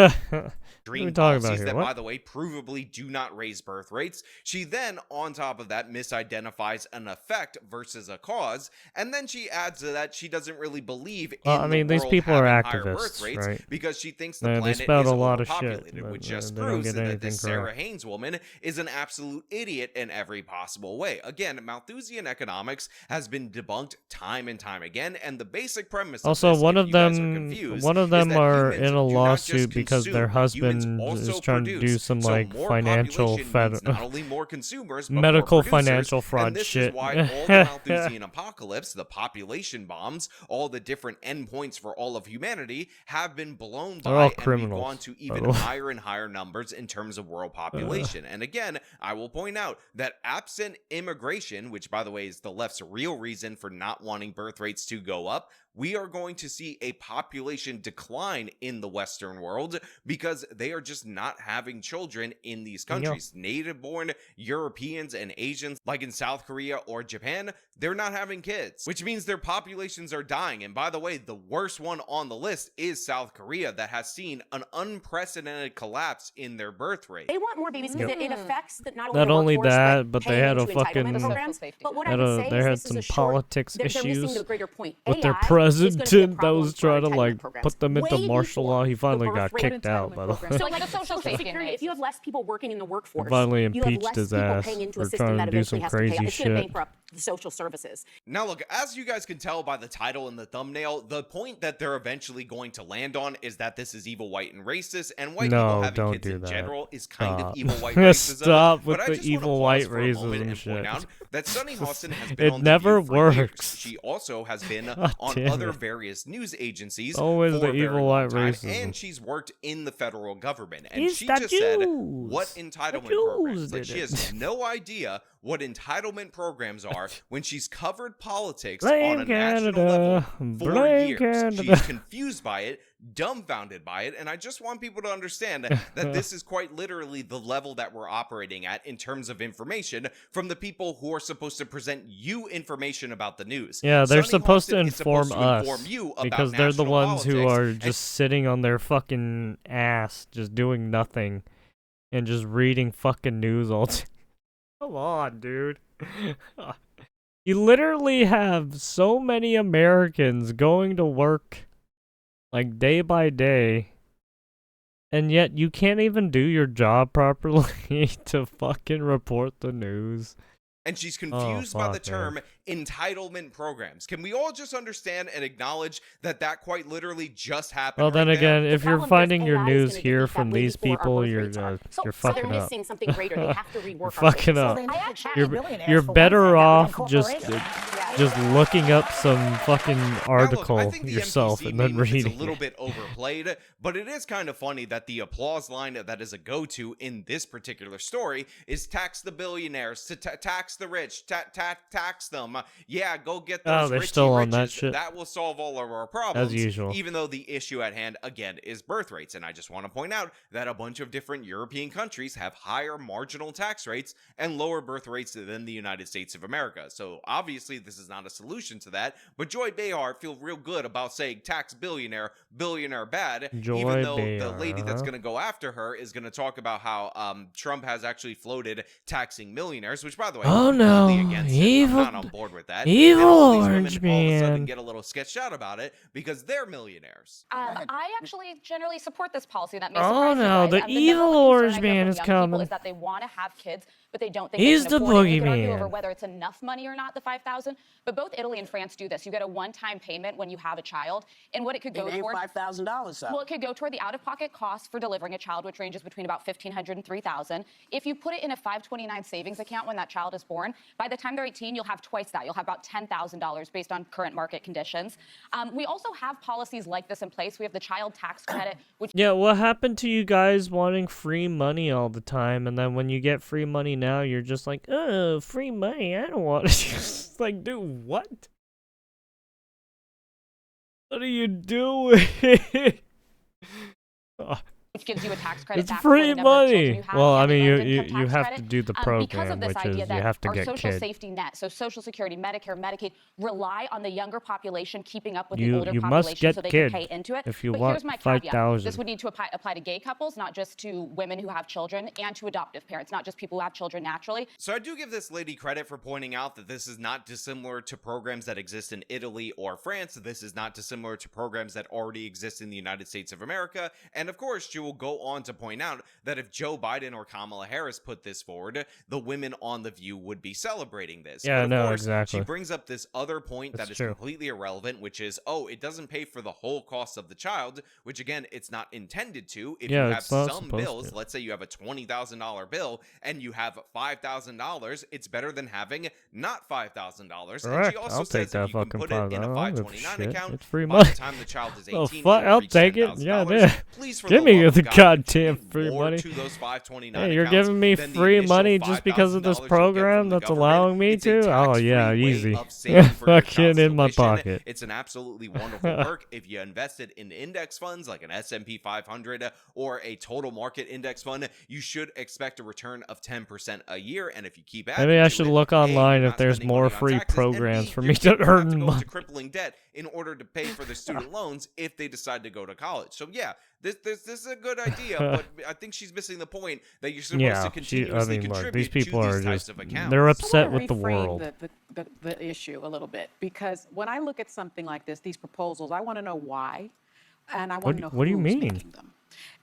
are we Dream talking about policies here? that, What? by the way, provably do not raise birth rates. She then, on top of that, misidentifies an effect versus a cause, and then she adds to that she doesn't really believe in I mean, the these world people are having higher birth activists, rates right? because she thinks the They planet spout is a lot of shit, overpopulated, but which just they don't proves get that anything this Sarah correct. Haynes woman is an absolute idiot in every possible way. Again, Malthusian economics has been debunked time and time again, and the basic premise Also, of this, one if of you guys are them, confused, one of is them that are humans in a do not just lawsuit because their consume, humans husband also is trying to do produce. some So like more financial population means not only more consumers, but medical more producers, financial fraud and this shit. is why all the Malthusian apocalypse, the population bombs, all the different endpoints for all of humanity have been blown They're all by, and we've criminals, gone to by even the way. higher and higher numbers in terms of world population. And again, I will point out that absent immigration, which by the way is the left's real reason for not wanting birth rates to go up, we are going to see a population decline in the Western world because they are just not having children in these countries. Native-born Europeans and Asians, like in South Korea or Japan, they're not having kids, which means their populations are dying. And by the way, the worst one on the list is South Korea, that has seen an unprecedented collapse in their birth rate. They want more babies because it affects not Not only their workforce, that, but they paying had a into fucking entitlement programs. But what I had would a, say they is had this is some a short, politics they're missing issues the greater point. with their AI is gonna be a president that problem was for trying to entitlement like programs. put them into Way martial law. He before the finally birth got rate kicked out, by the way. So Like like the social safety security, nets. if you have less people working in the workforce, Finally you have impeached less his people ass paying into for a system trying that to do eventually some has to pay. crazy It's going to shit. bankrupt the social services. Now look, as you guys can tell by the title and the thumbnail, the point that they're eventually going to land on is that this is evil, white, and racist, and white people No, having don't kids do in that. general is kind Stop. of evil, white racism. Stop with But I the just wanna evil, pause white for a moment racism and shit. point out that Sunny Hawson has been It on never The View for years. works. She also has been God on damn other it. various news agencies Always for the a very evil, long white time, racism. and she's worked in the federal government. And It's she the just said Jews. what entitlement The Jews programs. Like did she it. has no idea what entitlement programs are when she's covered politics Blame on a national level Canada. for Blame years. Canada. She's confused by it, dumbfounded by it, and I just want people to understand that this is quite literally the level that we're operating at in terms of information from the people who are supposed to present you information about the news. Yeah, they're Sunny supposed to Hawson is supposed inform us to inform you about because they're the national ones who politics, are and just sitting on their fucking ass, just doing nothing, and just reading fucking news all day. Come on, dude. You literally have so many Americans going to work like day by day, and yet you can't even do your job properly to fucking report the news. and she's confused by the fuck, term entitlement programs. Can we all just understand and acknowledge that that quite literally just happened? Well, then right there? again, if you're finding your news here from these people, you're So you're they're fucking up. missing something greater. They have to rework You're our fucking system. up. So You're better off just looking up some fucking Now, look, article I think the yourself NPC and then meme is reading a little it. bit overplayed, but it is kind of funny that the applause line that is a go-to in this particular story is tax the billionaires, to tax the rich, tax them. Yeah, go get Oh, those they're richy still on that riches. shit. That will solve all of our problems. usual. Even though the issue at hand, again, is birth rates. And I just want to point out that a bunch of different European countries have higher marginal tax rates and lower birth rates than the United States of America. So obviously this is not a solution to that, but Joy Behar feel real good about saying tax billionaire bad, Joy even though the Behar, lady that's huh? going to go after her is going to talk about how Trump has actually floated taxing millionaires, which by the way, Oh, I'm no. completely against it. Evil- I'm not on board with that. evil And all these women orange all of a sudden man. get a little sketched out about it because they're millionaires. I actually generally support this policy. That may Oh, surprise you no, guys. the number evil one concern orange I hear man from is young people coming. Is that they want to have kids, but they don't think He's they can the afford it. We could argue over boogeyman. whether it's enough money or not, the $5,000. But both Italy and France do this. You get a one-time payment when you have a child, and what it could go It ain't toward $5,000. Well, it could go toward the out-of-pocket costs for delivering a child, which ranges between about $1,500 and $3,000. If you put it in a 529 savings account when that child is born, by the time they're 18, you'll have twice that. You'll have about $10,000 based on current market conditions. We also have policies like this in place. We have the child tax credit, which Yeah, what happened to you guys wanting free money all the time, and then when you get free money now, you're just like, oh, free money, I don't want it. It's like, dude, what? What are you doing? Oh. which gives you a tax credit It's back for the free number of children money. you have, Well, I and the mean, earned income you tax have to credit, do the because program, of this which idea is that you have to our get social kids. safety net, so Social Security, Medicare, Medicaid, rely on the younger population keeping up with You- the older you must population get so they kid can pay into it. if you but want here's my caveat. 5,000. This would need to apply to gay couples, not just to women who have children, and to adoptive parents, not just people who have children naturally. So I do give this lady credit for pointing out that this is not dissimilar to programs that exist in Italy or France. This is not dissimilar to programs that already exist in the United States of America. And of course, she will go on to point out that if Joe Biden or Kamala Harris put this forward, the women on The View would be celebrating this. Yeah, but of no, course, exactly. She brings up this other point That's that is true. completely irrelevant, which is, oh, it doesn't pay for the whole cost of the child, which again, it's not intended to. If Yeah, you have it's not some supposed bills, to. let's say you have a $20,000 bill and you have $5,000, it's better than having not $5,000. And she Correct. also I'll says take if that you can fucking put it in a 5,000. I don't give a 529 shit. account, It's free by money. the time the child is 18, Oh, you'll fuck, I'll reach take it. $10,000. Yeah, damn. Please, for Give the me love the of God, goddamn give free more money. to those 529 Hey, you're accounts giving me than the free initial money just because of this $5,000 you get program from the that's government. allowing me It's a to? Oh, yeah, tax-free way easy. of saving for your Fucking child's in my tuition. pocket. It's an absolutely wonderful perk. If you invested in index funds like an S&P 500 or a total market index fund, you should expect a return of 10% a year. And if you keep adding Maybe I to should it, look A, online you're if not there's spending more money on free taxes, and programs B, for your me kids to don't have earn to go money. into crippling debt in order to pay for their student loans if they decide to go to college. So yeah, this is a good idea, but I think she's missing the point that you're supposed to Yeah, continuously I mean, look, contribute these people to are these types just, of accounts. they're I upset wanna with the reframe world. The issue a little bit, because when I look at something like this, these proposals, I want to know why, and I want to know What do you who's mean? making them.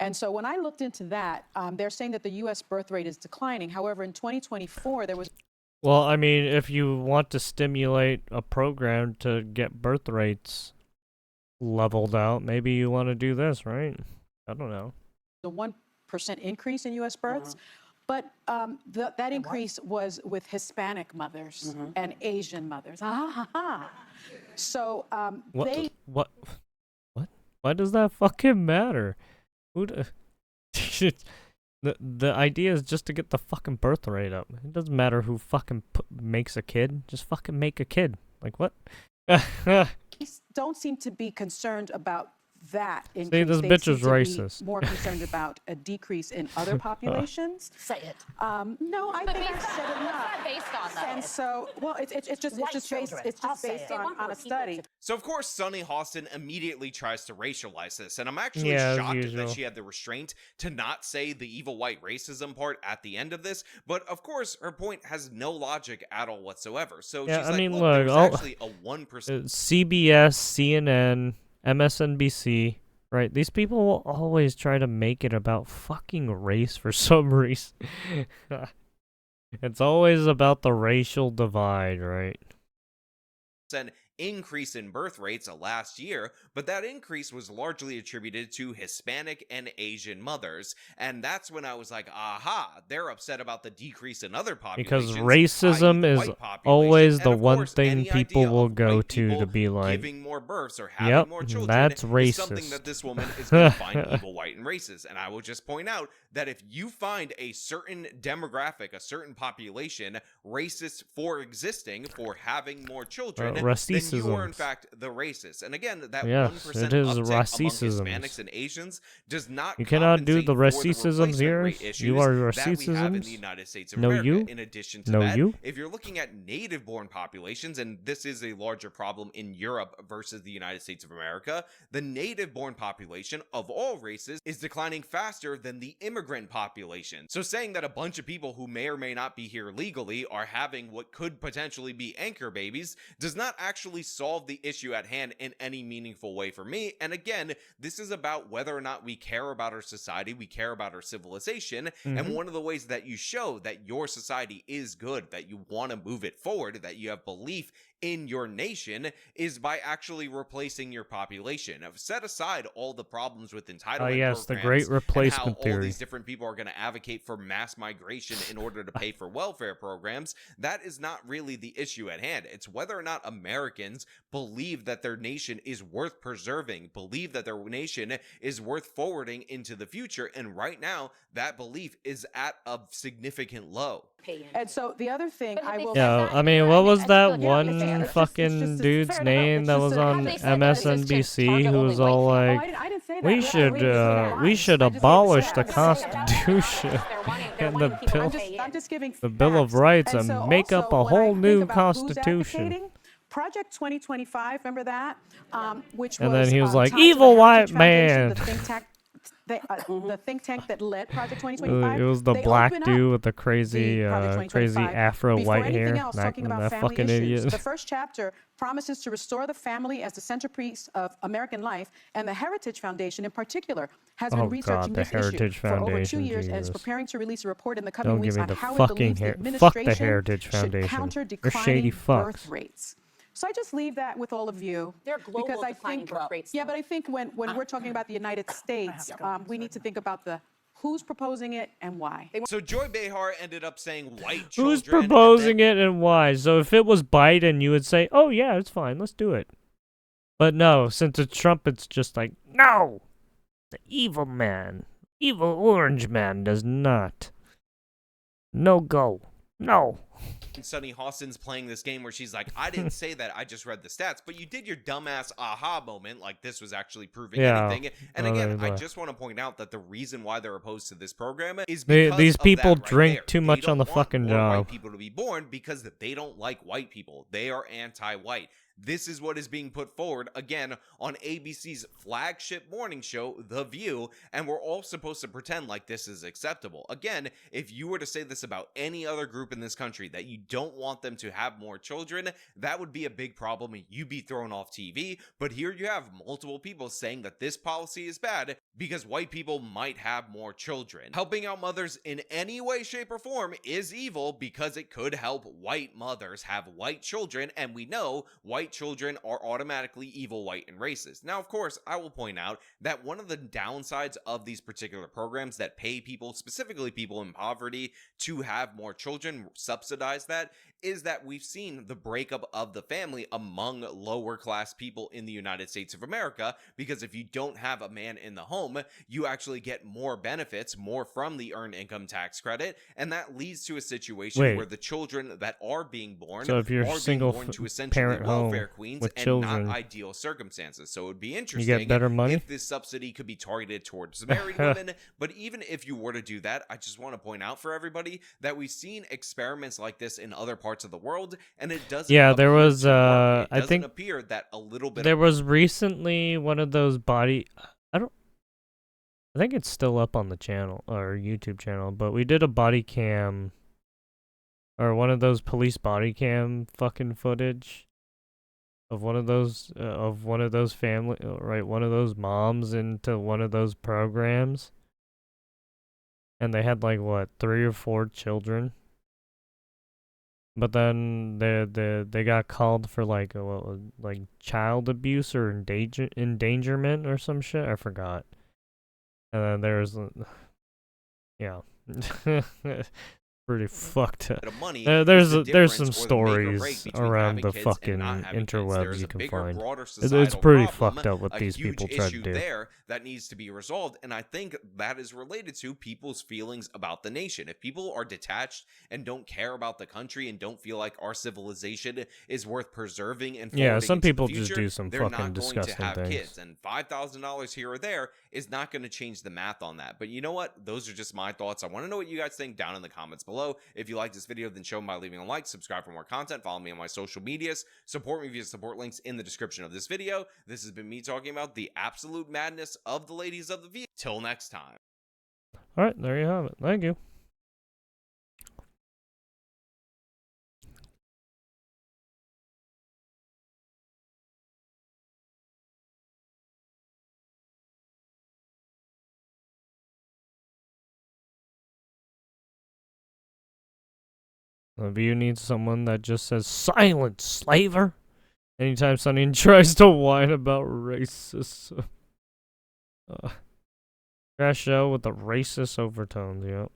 And so when I looked into that, they're saying that the U.S. birth rate is declining. However, in 2024, there was Well, I mean, if you want to stimulate a program to get birth rates leveled out, maybe you want to do this, right? I don't know. a 1% increase in U.S. births. But that increase was with Hispanic mothers and Asian mothers. So What? they What? What? Why does that fucking matter? Who? The idea is just to get the fucking birth rate up. It doesn't matter who fucking makes a kid. Just fucking make a kid. Like what? don't seem to be concerned about that increase. See, this They bitch seem is to be racist. more concerned about a decrease in other populations. Say it. No, I think I've said What's enough. that based on, though? And so, well, it's just White based children. it's I'll just say based it. on a study. So of course, Sunny Hostin immediately tries to racialize this, and I'm actually Yeah, as shocked usual. that she had the restraint to not say the evil white racism part at the end of this. But of course, her point has no logic at all whatsoever. So Yeah, she's I like, mean, look, look, there's I'll- actually a 1%. CBS, CNN, MSNBC, right? These people will always try to make it about fucking race for some reason. It's always about the racial divide, right? Increase in birth rates last year, but that increase was largely attributed to Hispanic and Asian mothers. And that's when I was like, aha, they're upset about the decrease in other populations. Because racism i.e. the is white population. always And the of one course, thing any people idea will of go white to people be like, giving more births or having yep, more children that's is something racist. that this woman is going to find evil, white, and racist. And I will just point out that if you find a certain demographic, a certain population racist for existing, for having more children, then you are in racism. fact the racist. And again, that Yes, 1% it is uptick among racisms. Hispanics and Asians does not You cannot do compensate the for the racisms replacement here. rate You issues are that we have in racisms. the United States of No, America. you. In addition to No, that, you. if you're looking at native-born populations, and this is a larger problem in Europe versus the United States of America, the native-born population of all races is declining faster than the immigrant population. So saying that a bunch of people who may or may not be here legally are having what could potentially be anchor babies does not actually solve the issue at hand in any meaningful way for me. And again, this is about whether or not we care about our society, we care about our civilization, and Mhm. one of the ways that you show that your society is good, that you want to move it forward, that you have belief in your nation is by actually replacing your population. Set aside all the problems with entitlement yes, the programs great replacement and how all theory. these different people are going to advocate for mass migration in order to pay for welfare programs. That is not really the issue at hand. It's whether or not Americans believe that their nation is worth preserving, believe that their nation is worth forwarding into the future. And right now, that belief is at a significant low. And so the other thing I will Yeah, I mean, what was that one fucking dude's name that was on MSNBC who was all like, we should abolish the Constitution and the Bill of Rights and make up a whole new Constitution. Project 2025, remember that? Which And was, then he was like, tied to the evil white Heritage Foundation, man. the think tank that led Project 2025. It was the They black open up dude with the crazy, Project crazy 2025. afro Before white hair. anything else, talking about That family fucking issues. idiot. The first chapter promises to restore the family as the centerpiece of American life, and the Heritage Foundation, in particular, has been Oh, researching God, the this issue Heritage for over 2 Foundation, years and is Jesus. preparing to release a report in the coming Don't give weeks me on the how it fucking believes the Fuck the administration Heritage should Foundation. counter They're shady declining fucks. birth rates. So I just leave that with all of you. They're global because I declining think, birth rates. yeah, but I think when we're talking about the United States, we need to think about the who's proposing it and why. So Joy Behar ended up saying white children. Who's proposing it and why? So if it was Biden, you would say, oh yeah, it's fine, let's do it. But no, since it's Trump, it's just like, no! The evil man, evil orange man does not. No go. No. Sunny Hawson's playing this game where she's like, I didn't say that, I just read the stats, but you did your dumbass aha moment, like this was actually proving Yeah. anything. And Oh, again, they I were. just want to point out that the reason why they're opposed to this program is They- because these of people that right drink there. too They much on don't the want fucking more job. white people to be born because they don't like white people. They are anti-white. This is what is being put forward again on ABC's flagship morning show, The View, and we're all supposed to pretend like this is acceptable. Again, if you were to say this about any other group in this country, that you don't want them to have more children, that would be a big problem. You'd be thrown off TV. But here you have multiple people saying that this policy is bad because white people might have more children. Helping out mothers in any way, shape, or form is evil because it could help white mothers have white children, and we know white children are automatically evil, white, and racist. Now, of course, I will point out that one of the downsides of these particular programs that pay people, specifically people in poverty, to have more children, subsidize that, is that we've seen the breakup of the family among lower class people in the United States of America, because if you don't have a man in the home, you actually get more benefits, more from the earned income tax credit, and that leads to a situation Wait. where the children that are being born So if you're are single being born to f- essentially parent home welfare queens with and children, not ideal circumstances. So it would be you interesting get better money? if this subsidy could be targeted towards married women. But even if you were to do that, I just want to point out for everybody that we've seen experiments like this in other parts of the world, and it doesn't Yeah, there appear was, to work. It I doesn't think appear that a little bit there of was recently one of those body, I think it's still up on the channel, or YouTube channel, but we did a body cam, or one of those police body cam fucking footage of one of those family, right, one of those moms into one of those programs, and they had like what, 3 or 4 children, but then they got called for like like child abuse or endangerment or some shit, I forgot. And then there's, yeah, pretty fucked up. of money There's is the there's difference some or the make or stories break between around having the kids and fucking not having kids. There interwebs is you a can bigger, find. broader It's societal pretty problem, fucked up what a these huge people try to issue do. there that needs to be resolved, and I think that is related to people's feelings about the nation. If people are detached and don't care about the country and don't feel like our civilization is worth preserving and Yeah, forwarding some into the people just future, do some they're fucking not going to disgusting have things. kids, and $5,000 here or there is not going to change the math on that. But you know what? Those are just my thoughts. I want to know what you guys think down in the comments below. If you like this video, then show them by leaving a like, subscribe for more content, follow me on my social medias, support me via support links in the description of this video. This has been me talking about the absolute madness of the ladies of the View. Till next time. Alright, there you have it. Thank you. The View needs someone that just says, silence, slaver! Anytime somebody tries to whine about racism. Trash show with the racist overtones, yep.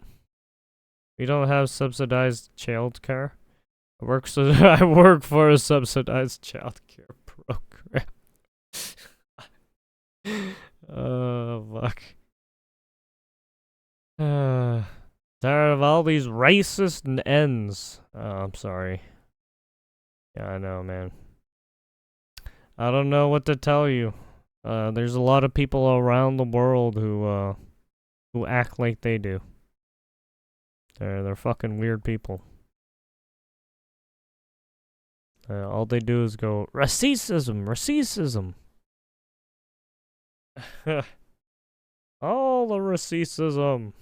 We don't have subsidized childcare. I work for a subsidized childcare program. Oh, fuck. Tired of all these racist ends. Oh, I'm sorry. Yeah, I know, man. I don't know what to tell you. There's a lot of people around the world who act like they do. They're fucking weird people. All they do is go, racism, racism. All the racism.